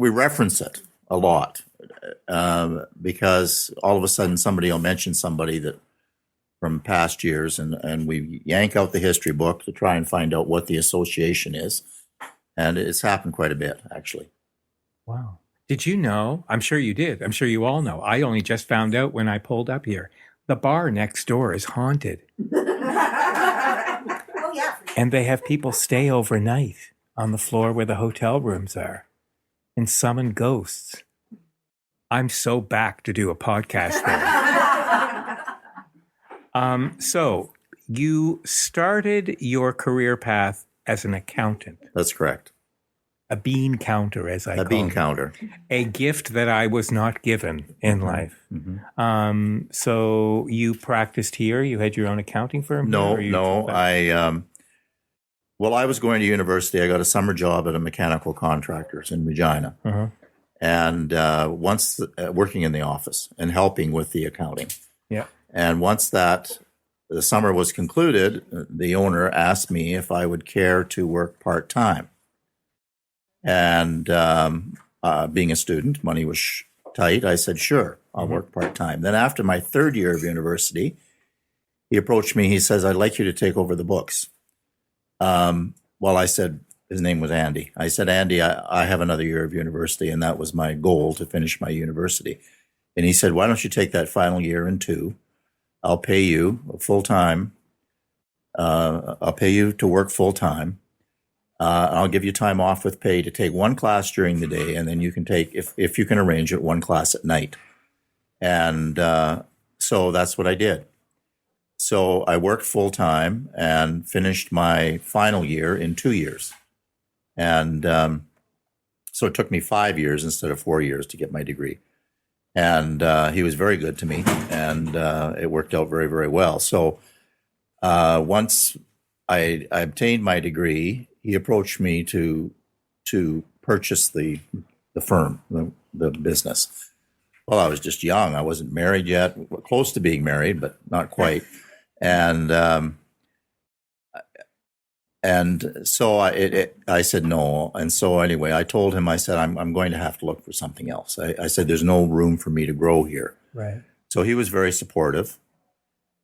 reference it a lot because all of a sudden somebody will mention somebody that from past years, and we yank out the history book to try and find out what the association is. And it's happened quite a bit, actually. wow. Did you know? I'm sure you did. I'm sure you all know. I only just found out when I pulled up here. The bar next door is haunted. Oh, yeah. And they have people stay overnight on the floor where the hotel rooms are and summon ghosts. I'm so back to do a podcast there. So you started your career path as an accountant, That's correct. a bean counter, as I A call bean it. counter. A gift that I was not given in life. Mhm. So you practiced here. You had your own accounting firm. No, here, or you- no. I was going to university. I got a summer job at a mechanical contractors in Regina. Uh-huh. And working in the office and helping with the accounting. Yeah. And once the summer was concluded, the owner asked me if I would care to work part-time. And being a student, money was tight. I said, sure, I'll work part-time. Then after my third year of university, he approached me. He says, I'd like you to take over the books. Well, I said, his name was Andy. I said, Andy, I have another year of university, and that was my goal, to finish my university. And he said, why don't you take that final year in 2? I'll pay you full-time. I'll pay you to work full-time. I'll give you time off with pay to take one class during the day, and then you can take, if you can arrange it, one class at night. And so that's what I did. So I worked full-time and finished my final year in 2 years. And so it took me 5 years instead of 4 years to get my degree. And he was very good to me, and it worked out very, very well. So once I obtained my degree, he approached me to purchase the firm, the business. Well, I was just young. I wasn't married yet, close to being married, but not quite. And so I said no. And so anyway, I told him, I said, I'm going to have to look for something else. I said, there's no room for me to grow here. Right. So he was very supportive.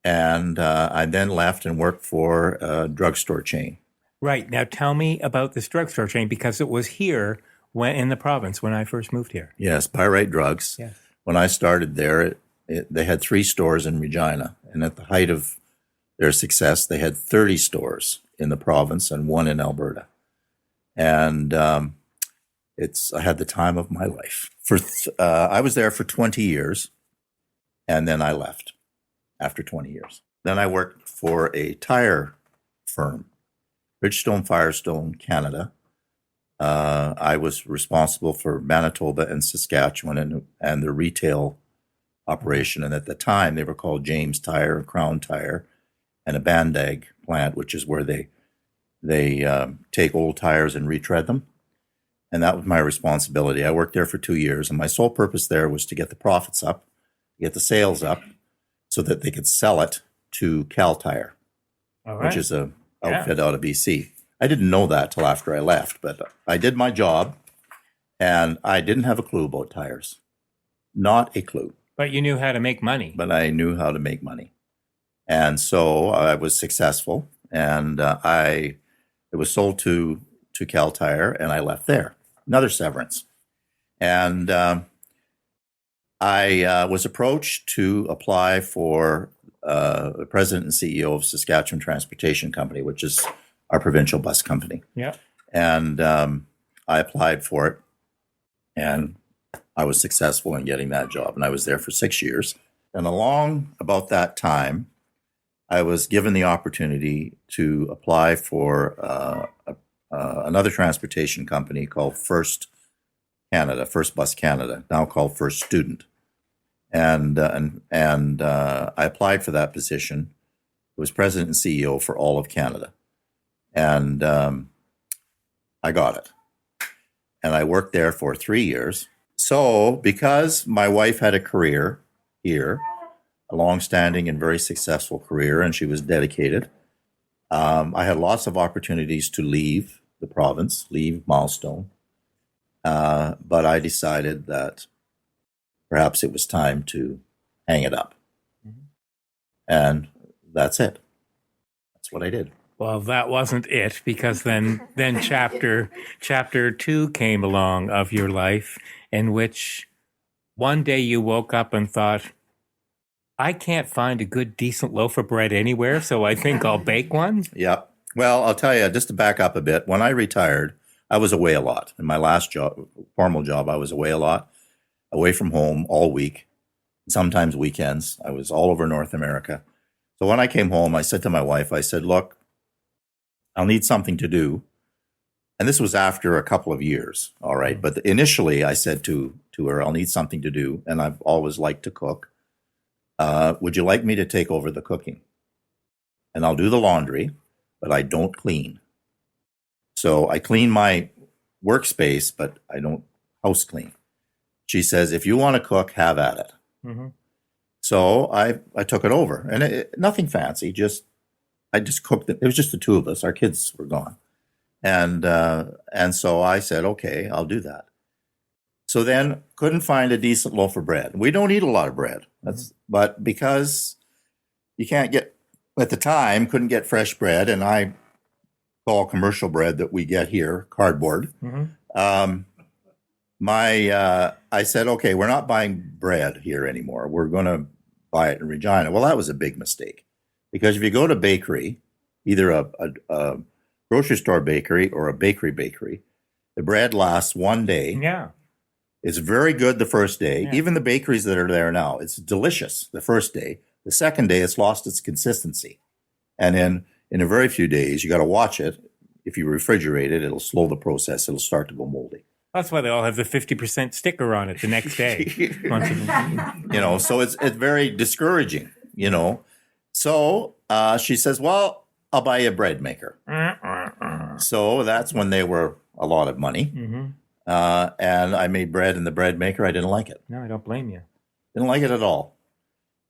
And I then left and worked for a drugstore chain. Right. Now tell me about this drugstore chain, because it was here in the province when I first moved here. Yes, By Right Drugs. Yes. When I started there, they had 3 stores in Regina. And at the height of their success, they had 30 stores in the province and 1 in Alberta. And I had the time of my life. I was there for 20 years, and then I left after 20 years. Then I worked for a tire firm, Bridgestone Firestone Canada. I was responsible for Manitoba and Saskatchewan and the retail operation. And at the time, they were called James Tire, Crown Tire, and a Bandag plant, which is where they take old tires and retread them. And that was my responsibility. I worked there for 2 years, and my sole purpose there was to get the profits up, get the sales up, so that they could sell it to Cal Tire, which is a outfit out of BC. I didn't know that till after I left, but I did my job, and I didn't have a clue about tires. Not a clue. But you knew how to make money. But I knew how to make money. And so I was successful, and it was sold to Cal Tire, and I left there. Another severance. And I was approached to apply for the president and CEO of Saskatchewan Transportation Company, which is our provincial bus company. Yeah. And I applied for it, and I was successful in getting that job. And I was there for 6 years. And along about that time, I was given the opportunity to apply for another transportation company called First Bus Canada, now called First Student. And I applied for that position. It was president and CEO for all of Canada. And I got it. And I worked there for 3 years. So because my wife had a career here, a long-standing and very successful career, and she was dedicated, I had lots of opportunities to leave the province, leave Milestone. But I decided that perhaps it was time to hang it up. Mm-hmm. And that's it. That's what I did. Well, that wasn't it, because then chapter 2 came along of your life, in which one day you woke up and thought, I can't find a good, decent loaf of bread anywhere, so I think I'll bake one. Yeah. Well, I'll tell you, just to back up a bit, when I retired, I was away a lot. In my last job, formal job, I was away a lot, away from home all week, sometimes weekends. I was all over North America. So when I came home, I said to my wife, I said, look, I'll need something to do. And this was after a couple of years, all right? But initially, I said to her, I'll need something to do, and I've always liked to cook. Would you like me to take over the cooking? And I'll do the laundry, but I don't clean. So I clean my workspace, but I don't house clean. She says, if you want to cook, have at it. Mm-hmm. So I took it over, and nothing fancy, I just cooked it. It was just the two of us. Our kids were gone. And so I said, okay, I'll do that. So then couldn't find a decent loaf of bread. We don't eat a lot of bread. But because you can't get, at the time, couldn't get fresh bread, and I call commercial bread that we get here, cardboard. Mm-hmm. I said, okay, we're not buying bread here anymore. We're going to buy it in Regina. Well, that was a big mistake, because if you go to bakery, either a grocery store bakery or a bakery, the bread lasts one day. Yeah. It's very good the first day. Yeah. Even the bakeries that are there now, it's delicious the first day. The second day, it's lost its consistency. And then in a very few days, you got to watch it. If you refrigerate it, it'll slow the process. It'll start to go moldy. That's why they all have the 50% sticker on it the next day. So it's very discouraging, So she says, well, I'll buy you a bread maker. So that's when they were a lot of money. Mm-hmm. And I made bread in the bread maker. I didn't like it. No, I don't blame you. Didn't like it at all.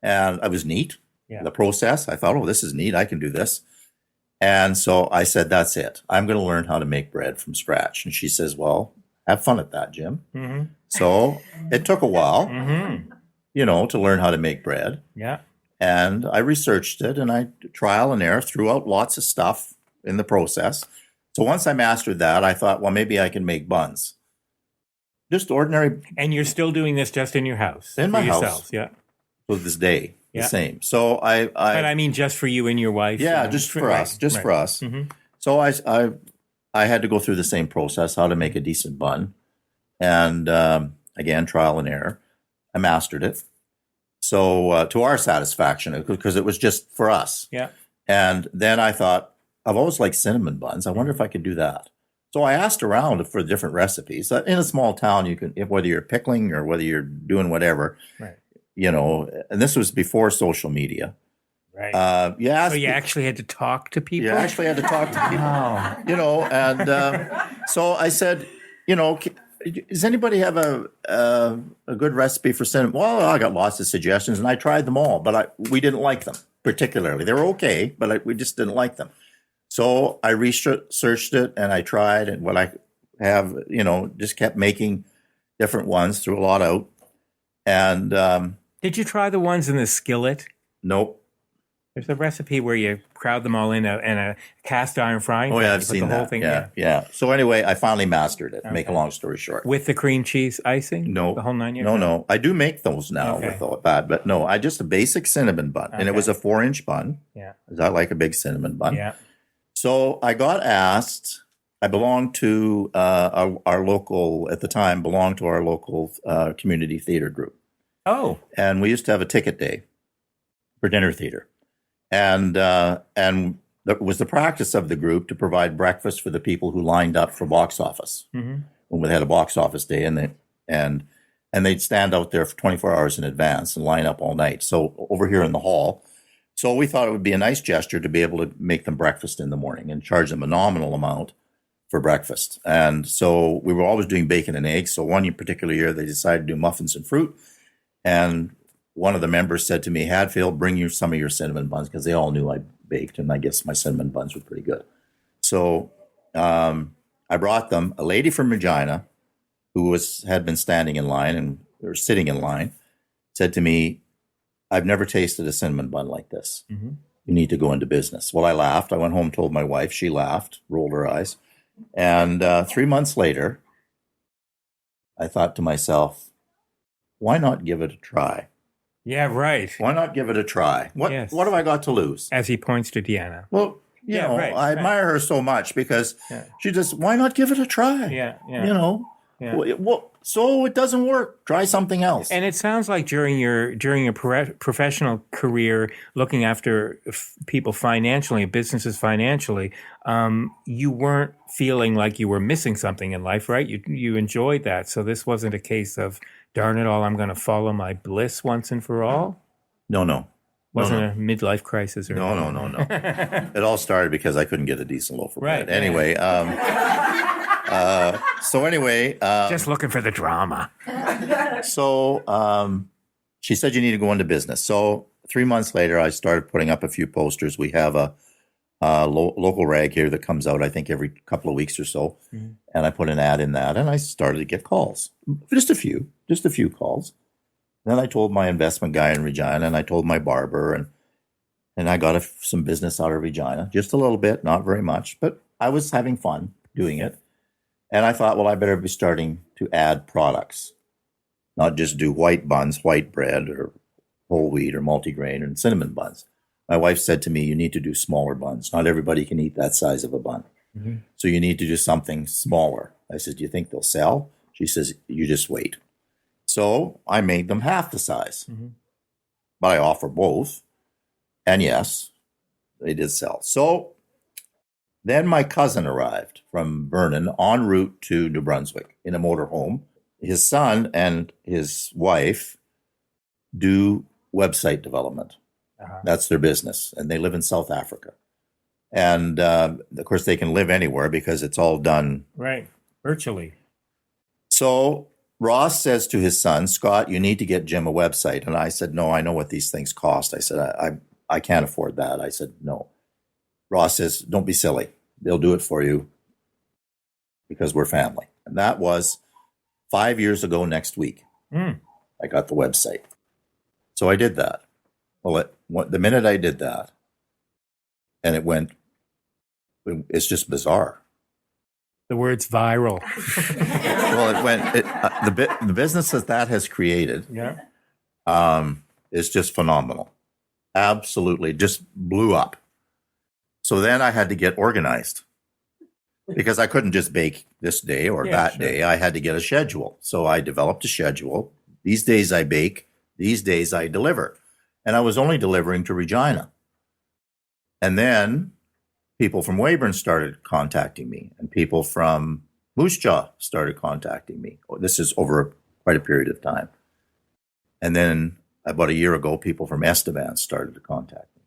And it was neat. Yeah. The process, I thought, oh, this is neat. I can do this. And so I said, that's it. I'm going to learn how to make bread from scratch. And she says, well, have fun at that, Jim. Mm-hmm. So it took a while, Mm-hmm. to learn how to make bread. Yeah. And I researched it and I trial and error, threw out lots of stuff in the process. So once I mastered that, I thought, well, maybe I can make buns. Just ordinary. And you're still doing this just in your house? In my for house. yourself, yeah. To this day, Yeah. the same. So But I mean just for you and your wife? yeah, just for us, just for us. Mm-hmm. So I had to go through the same process, how to make a decent bun. And again, trial and error. I mastered it. So to our satisfaction, because it was just for us. Yeah. And then I thought, I've always liked cinnamon buns. I wonder if I could do that. So I asked around for different recipes. In a small town, you can, whether you're pickling or whether you're doing whatever, Right. And this was before social media. Right. So you actually had to talk to people? You actually had to talk to people. Oh. And so I said, does anybody have a good recipe for cinnamon? Well, I got lots of suggestions, and I tried them all, but we didn't like them particularly. They were okay, but we just didn't like them. So I researched it, and I tried, and what I have, just kept making different ones, threw a lot out. And Did you try the ones in the skillet? nope. There's a recipe where you crowd them all in a cast iron frying pan. Oh, yeah, I've You put seen the that. whole thing, Yeah. So anyway, I finally mastered it, make a Okay. long story short. With the cream cheese icing? No. The whole 9 yards? No. I do make those now Okay. with all that, but no, I just a basic cinnamon bun. And it was a 4-inch bun. Yeah. 'Cause I like a big cinnamon bun. Yeah. So I got asked, I belonged to our local, at the time, belonged to our local community theater group. Oh. And we used to have a ticket day for dinner theater. And that was the practice of the group to provide breakfast for the people who lined up for box office. Mm-hmm. When we had a box office day, and they'd stand out there for 24 hours in advance and line up all night. So over here in the hall. So we thought it would be a nice gesture to be able to make them breakfast in the morning and charge them a nominal amount for breakfast. And so we were always doing bacon and eggs. So one particular year, they decided to do muffins and fruit. And one of the members said to me, Hadfield, bring you some of your cinnamon buns, because they all knew I baked, and I guess my cinnamon buns were pretty good. So I brought them. A lady from Regina, who had been standing in line or sitting in line, said to me, I've never tasted a cinnamon bun like this. Mm-hmm. You need to go into business. Well, I laughed. I went home, told my wife. She laughed, rolled her eyes. And 3 months later, I thought to myself, why not give it a try? Yeah, right. Why not give it a try? What Yes. have I got to lose? As he points to Deanna. Well, I admire her so much because she just, why not give it a try? Yeah. Yeah. Well, so it doesn't work. Try something else. And it sounds like during your professional career, looking after people financially, businesses financially, you weren't feeling like you were missing something in life, right? You enjoyed that. So this wasn't a case of, darn it all, I'm going to follow my bliss once and for all. No. Wasn't a midlife crisis or anything. No. It all started because I couldn't get a decent loaf of bread. Right. Anyway, Just looking for the drama. So she said you need to go into business. So 3 months later, I started putting up a few posters. We have a local rag here that comes out, I think, every couple of weeks or so. Mm-hmm. And I put an ad in that, and I started to get calls. Just a few calls. Then I told my investment guy in Regina, and I told my barber, and I got some business out of Regina. Just a little bit, not very much, but I was having fun doing it. And I thought, well, I better be starting to add products, not just do white buns, white bread, or whole wheat, or multigrain, and cinnamon buns. My wife said to me, you need to do smaller buns. Not everybody can eat that size of a bun. Mm-hmm. So you need to do something smaller. I said, do you think they'll sell? She says, you just wait. So I made them half the size. Mm-hmm. But I offer both. And yes, they did sell. So then my cousin arrived from Vernon en route to New Brunswick in a motorhome. His son and his wife do website development. Uh-huh. That's their business. And they live in South Africa. And of course, they can live anywhere because it's all done. Right. Virtually. So Ross says to his son, Scott, you need to get Jim a website. And I said, no, I know what these things cost. I said, I can't afford that. I said, no. Ross says, don't be silly. They'll do it for you because we're family. And that was 5 years ago next week. I got the website. So I did that. Well, the minute I did that, and it's just bizarre. The word's viral. Well, the business that has created is just phenomenal. Absolutely. Just blew up. So then I had to get organized because I couldn't just bake this day or that day. I had to get a schedule. So I developed a schedule. These days I bake. These days I deliver. And I was only delivering to Regina. And then people from Weyburn started contacting me, and people from Moose Jaw started contacting me. This is over quite a period of time. And then about a year ago, people from Estevan started to contact me.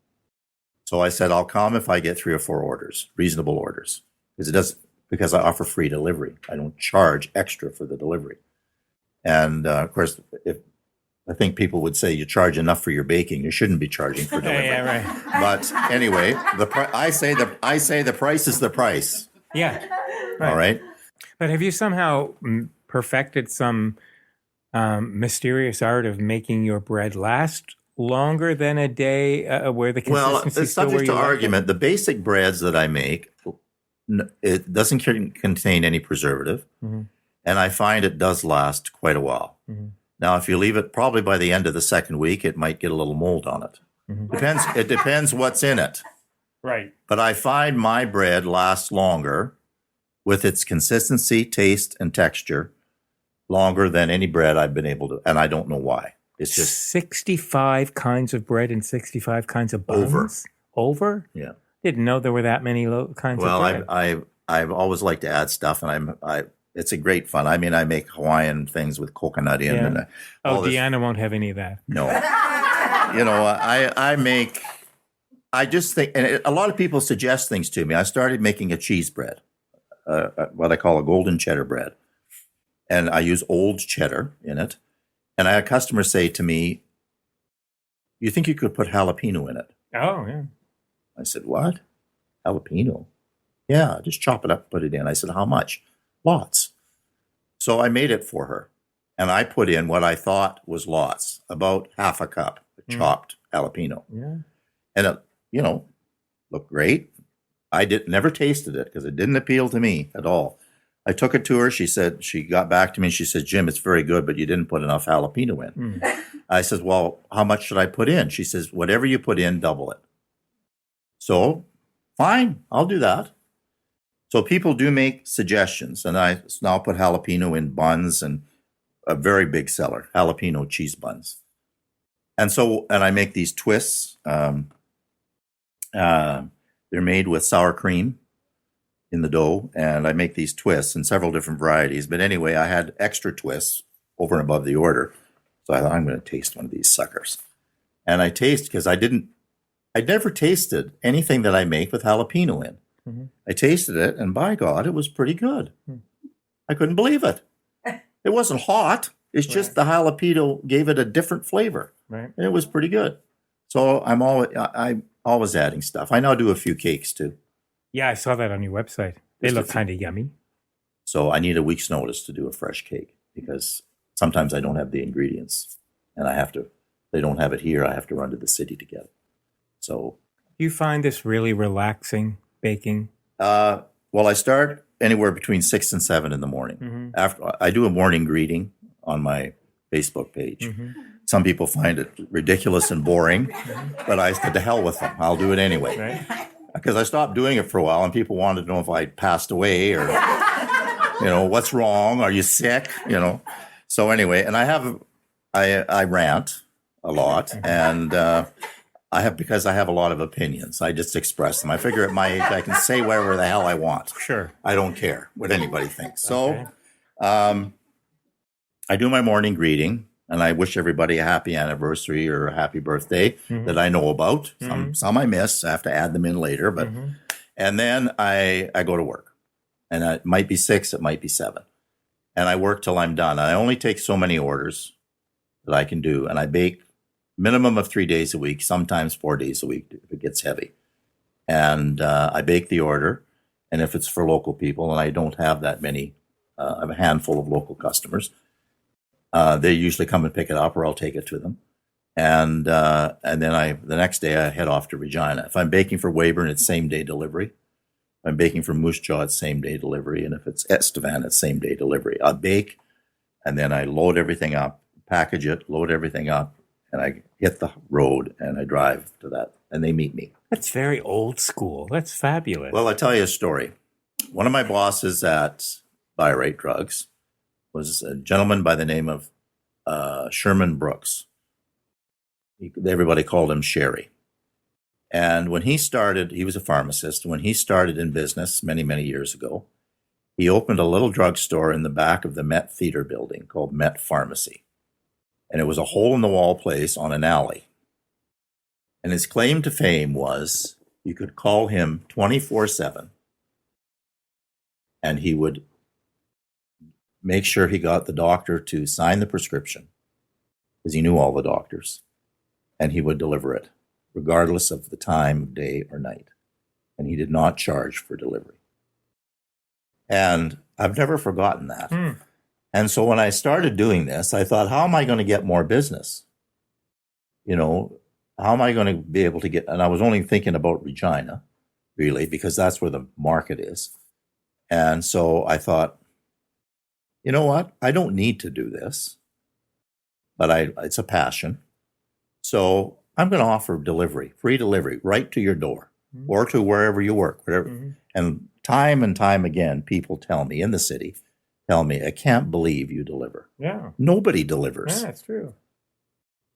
So I said, I'll come if I get 3 or 4 orders, reasonable orders, because I offer free delivery. I don't charge extra for the delivery. And of course, I think people would say you charge enough for your baking. You shouldn't be charging for delivery. Right. But anyway, I say the price is the price. Yeah. Right. All right. But have you somehow perfected some mysterious art of making your bread last longer than a day, where the consistency it's subject to argument. The basic breads that I make, it doesn't contain any preservative, and I find it does last quite a while. Now, if you leave it, probably by the end of the second week, it might get a little mold on it. It depends what's in it. Right. But I find my bread lasts longer with its consistency, taste, and texture, longer than any bread I've been able to, and I don't know why. It's just 65 kinds of bread and 65 kinds of buns. Over? Yeah. Didn't know there were that many kinds of bread. Well, I've always liked to add stuff, and it's a great fun. I mean, I make Hawaiian things with coconut in. And Deanna won't have any of that. No. I just think, and a lot of people suggest things to me. I started making a cheese bread, what I call a golden cheddar bread. And I use old cheddar in it. And I had customers say to me, you think you could put jalapeno in it? Oh, yeah. I said, what? Jalapeno? Yeah, just chop it up, put it in. I said, how much? Lots. So I made it for her. And I put in what I thought was lots, about half a cup of chopped jalapeno. Yeah. And it, looked great. I never tasted it because it didn't appeal to me at all. I took it to her. She got back to me and she said, Jim, it's very good, but you didn't put enough jalapeno in. I said, well, how much should I put in? She says, whatever you put in, double it. So fine, I'll do that. So people do make suggestions, and I now put jalapeno in buns, and a very big seller, jalapeno cheese buns. And I make these twists. They're made with sour cream in the dough, and I make these twists in several different varieties. But anyway, I had extra twists over and above the order. So I thought, I'm going to taste one of these suckers. And I taste, because I'd never tasted anything that I make with jalapeno in. I tasted it, and by God, it was pretty good. I couldn't believe it. It wasn't hot. It's just the jalapeno gave it a different flavor. Right. And it was pretty good. So I'm always adding stuff. I now do a few cakes too. Yeah, I saw that on your website. They look kind of yummy. So I need a week's notice to do a fresh cake because sometimes I don't have the ingredients, and they don't have it here. I have to run to the city to get it. So you find this really relaxing, baking? Well, I start anywhere between 6 and 7 in the morning. After I do a morning greeting on my Facebook page. Some people find it ridiculous and boring, but I said, to hell with them. I'll do it anyway. Right. Because I stopped doing it for a while, and people wanted to know if I'd passed away or, what's wrong? Are you sick? So anyway, and I rant a lot, and because I have a lot of opinions. I just express them. I figure at my age, I can say whatever the hell I want. Sure. I don't care what anybody thinks. So I do my morning greeting, and I wish everybody a happy anniversary or a happy birthday that I know about. Some I miss. I have to add them in later. But And then I go to work. And it might be 6, it might be 7. And I work till I'm done. I only take so many orders that I can do. And I bake minimum of 3 days a week, sometimes 4 days a week if it gets heavy. And I bake the order. And if it's for local people, and I don't have that many, I have a handful of local customers, they usually come and pick it up, or I'll take it to them. And then the next day I head off to Regina. If I'm baking for Weyburn, it's same day delivery. If I'm baking for Moose Jaw, it's same day delivery. And if it's Estevan, it's same day delivery. I bake, and then I load everything up, package it, load everything up, and I hit the road and I drive to that, and they meet me. That's very old school. That's fabulous. Well, I'll tell you a story. One of my bosses at Bi-Rate Drugs was a gentleman by the name of Sherman Brooks. Everybody called him Sherry. And when he started, he was a pharmacist. When he started in business many, many years ago, he opened a little drugstore in the back of the Met Theater building called Met Pharmacy. And it was a hole-in-the-wall place on an alley. And his claim to fame was you could call him 24/7, and he would make sure he got the doctor to sign the prescription, because he knew all the doctors, and he would deliver it, regardless of the time of day or night. And he did not charge for delivery. And I've never forgotten that. And so when I started doing this, I thought, how am I going to get more business? You know, how am I going to be able to get, and I was only thinking about Regina, really, because that's where the market is. And so I thought, you know what? I don't need to do this, but it's a passion. So I'm going to offer delivery, free delivery, right to your door or to wherever you work, whatever. And time again, people tell me in the city, I can't believe you deliver. Yeah. Nobody delivers. Yeah, that's true.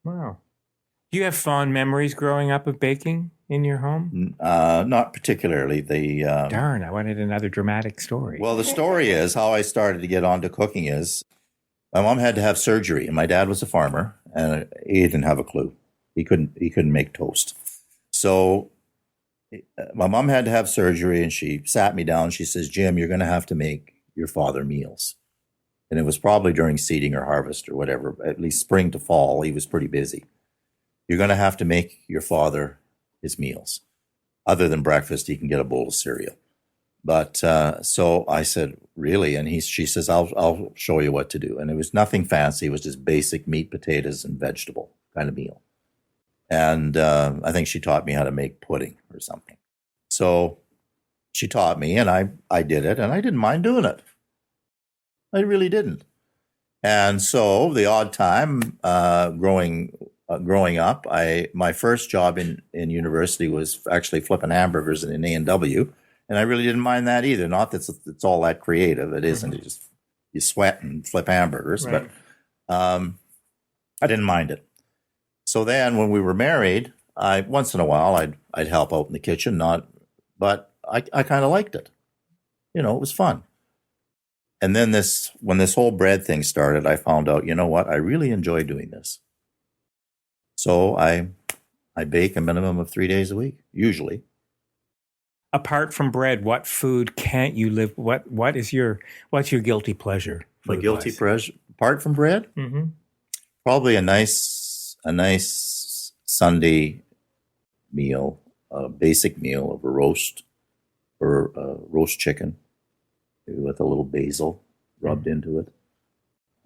Wow. Do you have fond memories growing up of baking in your home? Not particularly. Darn, I wanted another dramatic story. Well, the story is how I started to get onto cooking is my mom had to have surgery, and my dad was a farmer, and he didn't have a clue. He couldn't make toast. So my mom had to have surgery, and she sat me down. She says, Jim, you're going to have to make your father meals. And it was probably during seeding or harvest or whatever, at least spring to fall. He was pretty busy. You're going to have to make your father his meals. Other than breakfast, he can get a bowl of cereal. But so I said, really? And she says, I'll show you what to do. And it was nothing fancy. It was just basic meat, potatoes, and vegetable kind of meal. And I think she taught me how to make pudding or something. So she taught me, and I did it, and I didn't mind doing it. I really didn't. And so the odd time growing up, my first job in university was actually flipping hamburgers in an A&W, and I really didn't mind that either. Not that it's all that creative. It isn't. It just you sweat and flip hamburgers, right. But I didn't mind it. So then, when we were married, once in a while I'd help out in the kitchen. But I kind of liked it. You know, it was fun. And then when this whole bread thing started, I found out, you know what? I really enjoy doing this. So I bake a minimum of 3 days a week, usually. Apart from bread, what food can't you live? What's your guilty pleasure? My guilty pleasure, apart from bread, probably a nice Sunday meal, a basic meal of a roast or a roast chicken with a little basil rubbed into it.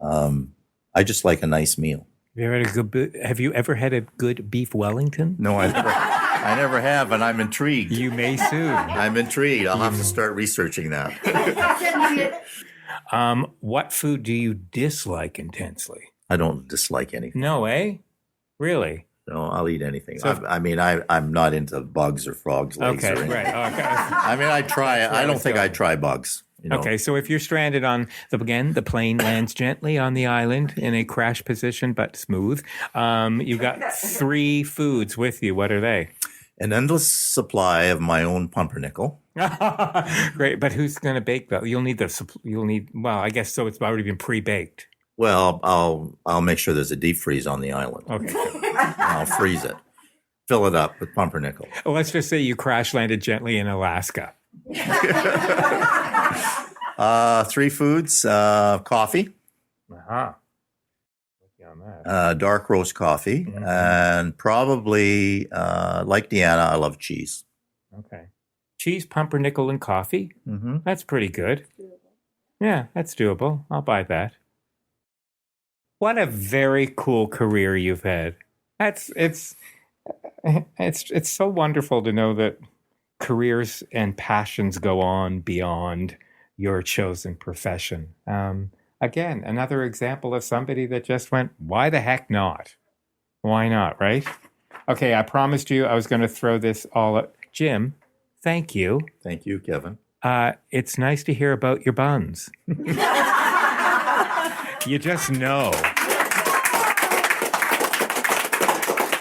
I just like a nice meal. Have you ever had a good beef Wellington? No, I never have, and I'm intrigued. You may soon. I'm intrigued. I'll have to start researching that. What food do you dislike intensely? I don't dislike anything. No, eh? Really? No, I'll eat anything. So, I'm not into bugs or frogs' legs. Okay, or anything. right. Okay. I try it. I don't think I'd try bugs. You know? Okay, so if you're stranded on the plane lands gently on the island in a crash position but smooth. You've got 3 foods with you. What are they? An endless supply of my own pumpernickel. Great, but who's going to bake that? You'll need well, I guess so. It's already been pre-baked. Well, I'll make sure there's a deep freeze on the island. Okay, I'll freeze it. fill it up with pumpernickel. Well, let's just say you crash landed gently in Alaska. 3 foods, coffee, Uh-huh. On that. dark roast coffee, and probably, like Deanna, I love cheese. Okay. Cheese, pumpernickel, and coffee? Mm-hmm. That's pretty good. Yeah, that's doable. I'll buy that. What a very cool career you've had. It's so wonderful to know that careers and passions go on beyond your chosen profession. Again, another example of somebody that just went, why the heck not? Why not, right? Okay, I promised you I was going to throw this all at Jim. Thank you. Thank you, Kevin. It's nice to hear about your buns. You just know.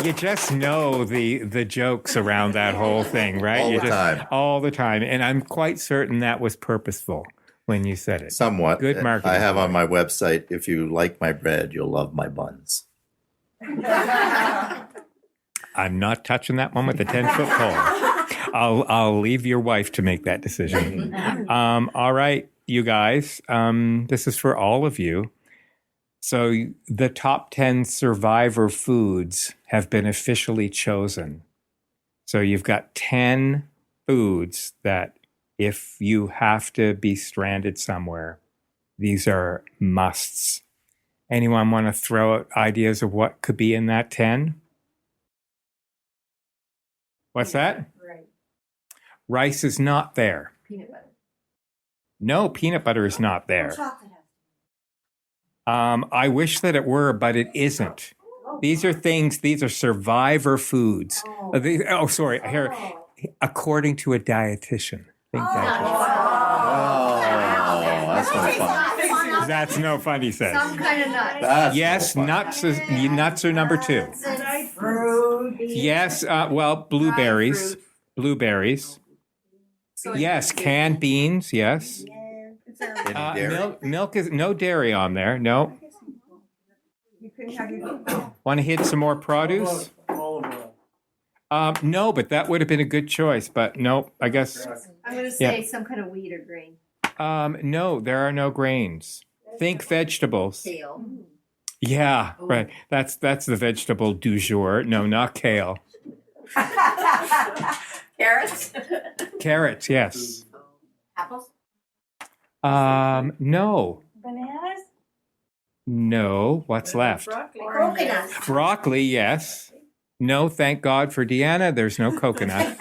You just know the jokes around that whole thing, right? All the time. All the time. And I'm quite certain that was purposeful when you said it. Somewhat. Good marketing. I have on my website, if you like my bread, you'll love my buns. I'm not touching that one with the 10-foot pole. I'll leave your wife to make that decision. All right, you guys. This is for all of you. So the top 10 survivor foods have been officially chosen. So you've got 10 foods that if you have to be stranded somewhere, these are musts. Anyone want to throw out ideas of what could be in that 10? What's that? Right. Rice is not there. Peanut butter. No, peanut butter is not there. Chocolate. I wish that it were, but it isn't. These are survivor foods. Sorry. Here, according to a dietitian. Think That's no fun. that's no fun, he says. Some kind of nut. That's Yes, no fun. nuts are number 2. Fruit. Yes, blueberries. Blueberries. Yes, canned beans, yes. Any dairy? Milk is no dairy on there. No. Want to hit some more produce? No, but that would have been a good choice. But no, I guess I'm going to say some kind of wheat or grain. no. There are no grains. Think vegetables. Kale. Yeah, right. That's the vegetable du jour. No, not kale. Carrots. Carrots, yes. Apples. No. Bananas. No. What's left? Coconuts. Broccoli, yes. No, thank God for Deanna. There's no coconut.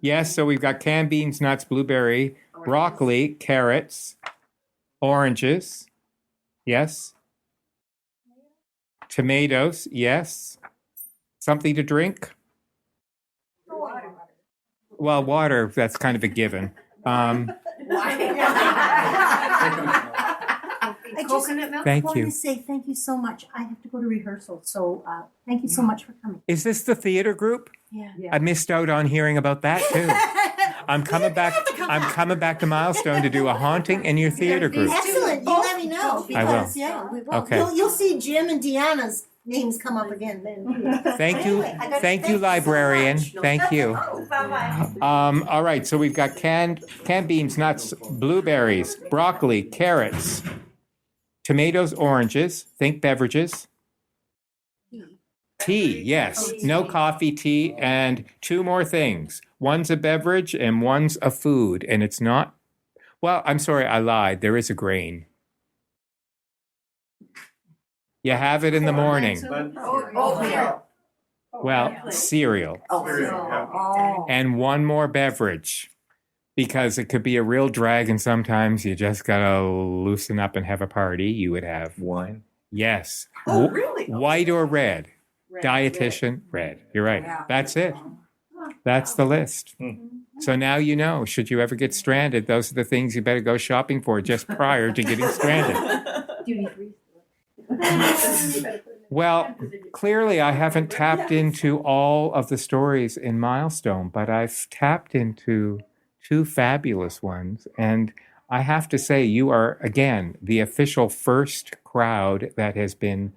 Yes, so we've got canned beans, nuts, blueberry, broccoli, carrots, oranges. Yes. Tomatoes, yes. Something to drink? Well, water, that's kind of a given. Coconut milk. Thank wanted you. to say thank you so much. I have to go to rehearsal, so thank you so much for coming. Is this the theater group? Yeah. I missed out on hearing about that too. I'm coming back. I'm coming back to Milestone to do a haunting in your theater group. Excellent. You let me know I will. because we will. Okay. You'll see Jim and Deanna's names come up again. Thank you, Anyway, I got- thank you, librarian. Thank you. Bye-bye. All right, so we've got canned beans, nuts, blueberries, broccoli, carrots, tomatoes, oranges. Think beverages. Tea, yes. No coffee, tea, and 2 more things. One's a beverage and one's a food, and it's not. Well, I'm sorry, I lied. There is a grain. You have it in the morning. Oatmeal. Well, cereal. Oh. And one more beverage, because it could be a real drag, and sometimes you just gotta loosen up and have a party. You would have Wine. yes, Oh, really? white or red. Dietitian, red. You're right. That's it. That's the list. So now you know. Should you ever get stranded, those are the things you better go shopping for just prior to getting stranded. Duty free. Well, clearly I haven't tapped into all of the stories in Milestone, but I've tapped into 2 fabulous ones. And I have to say, you are, again, the official first crowd that has been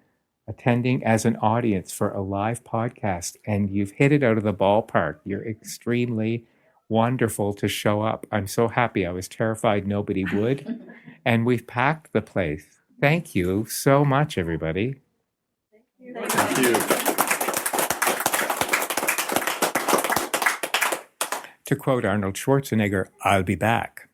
attending as an audience for a live podcast, and you've hit it out of the ballpark. You're extremely wonderful to show up. I'm so happy. I was terrified nobody would. And we've packed the place. Thank you so much, everybody. Thank you. To quote Arnold Schwarzenegger, I'll be back.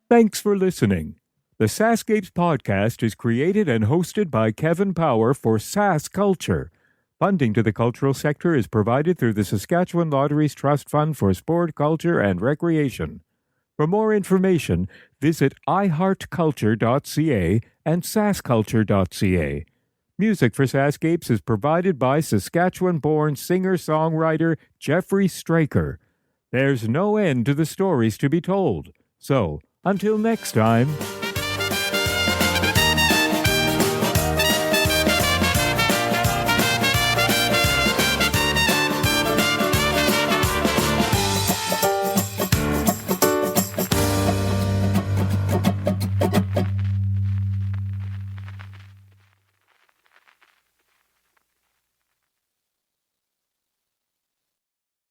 Thanks for listening. The SaskScapes podcast is created and hosted by Kevin Power for Sask Culture. Funding to the cultural sector is provided through the Saskatchewan Lotteries Trust Fund for Sport, Culture, and Recreation. For more information, visit iheartculture.ca and saskculture.ca. Music for SaskScapes is provided by Saskatchewan-born singer-songwriter Jeffrey Straker. There's no end to the stories to be told. So, until next time...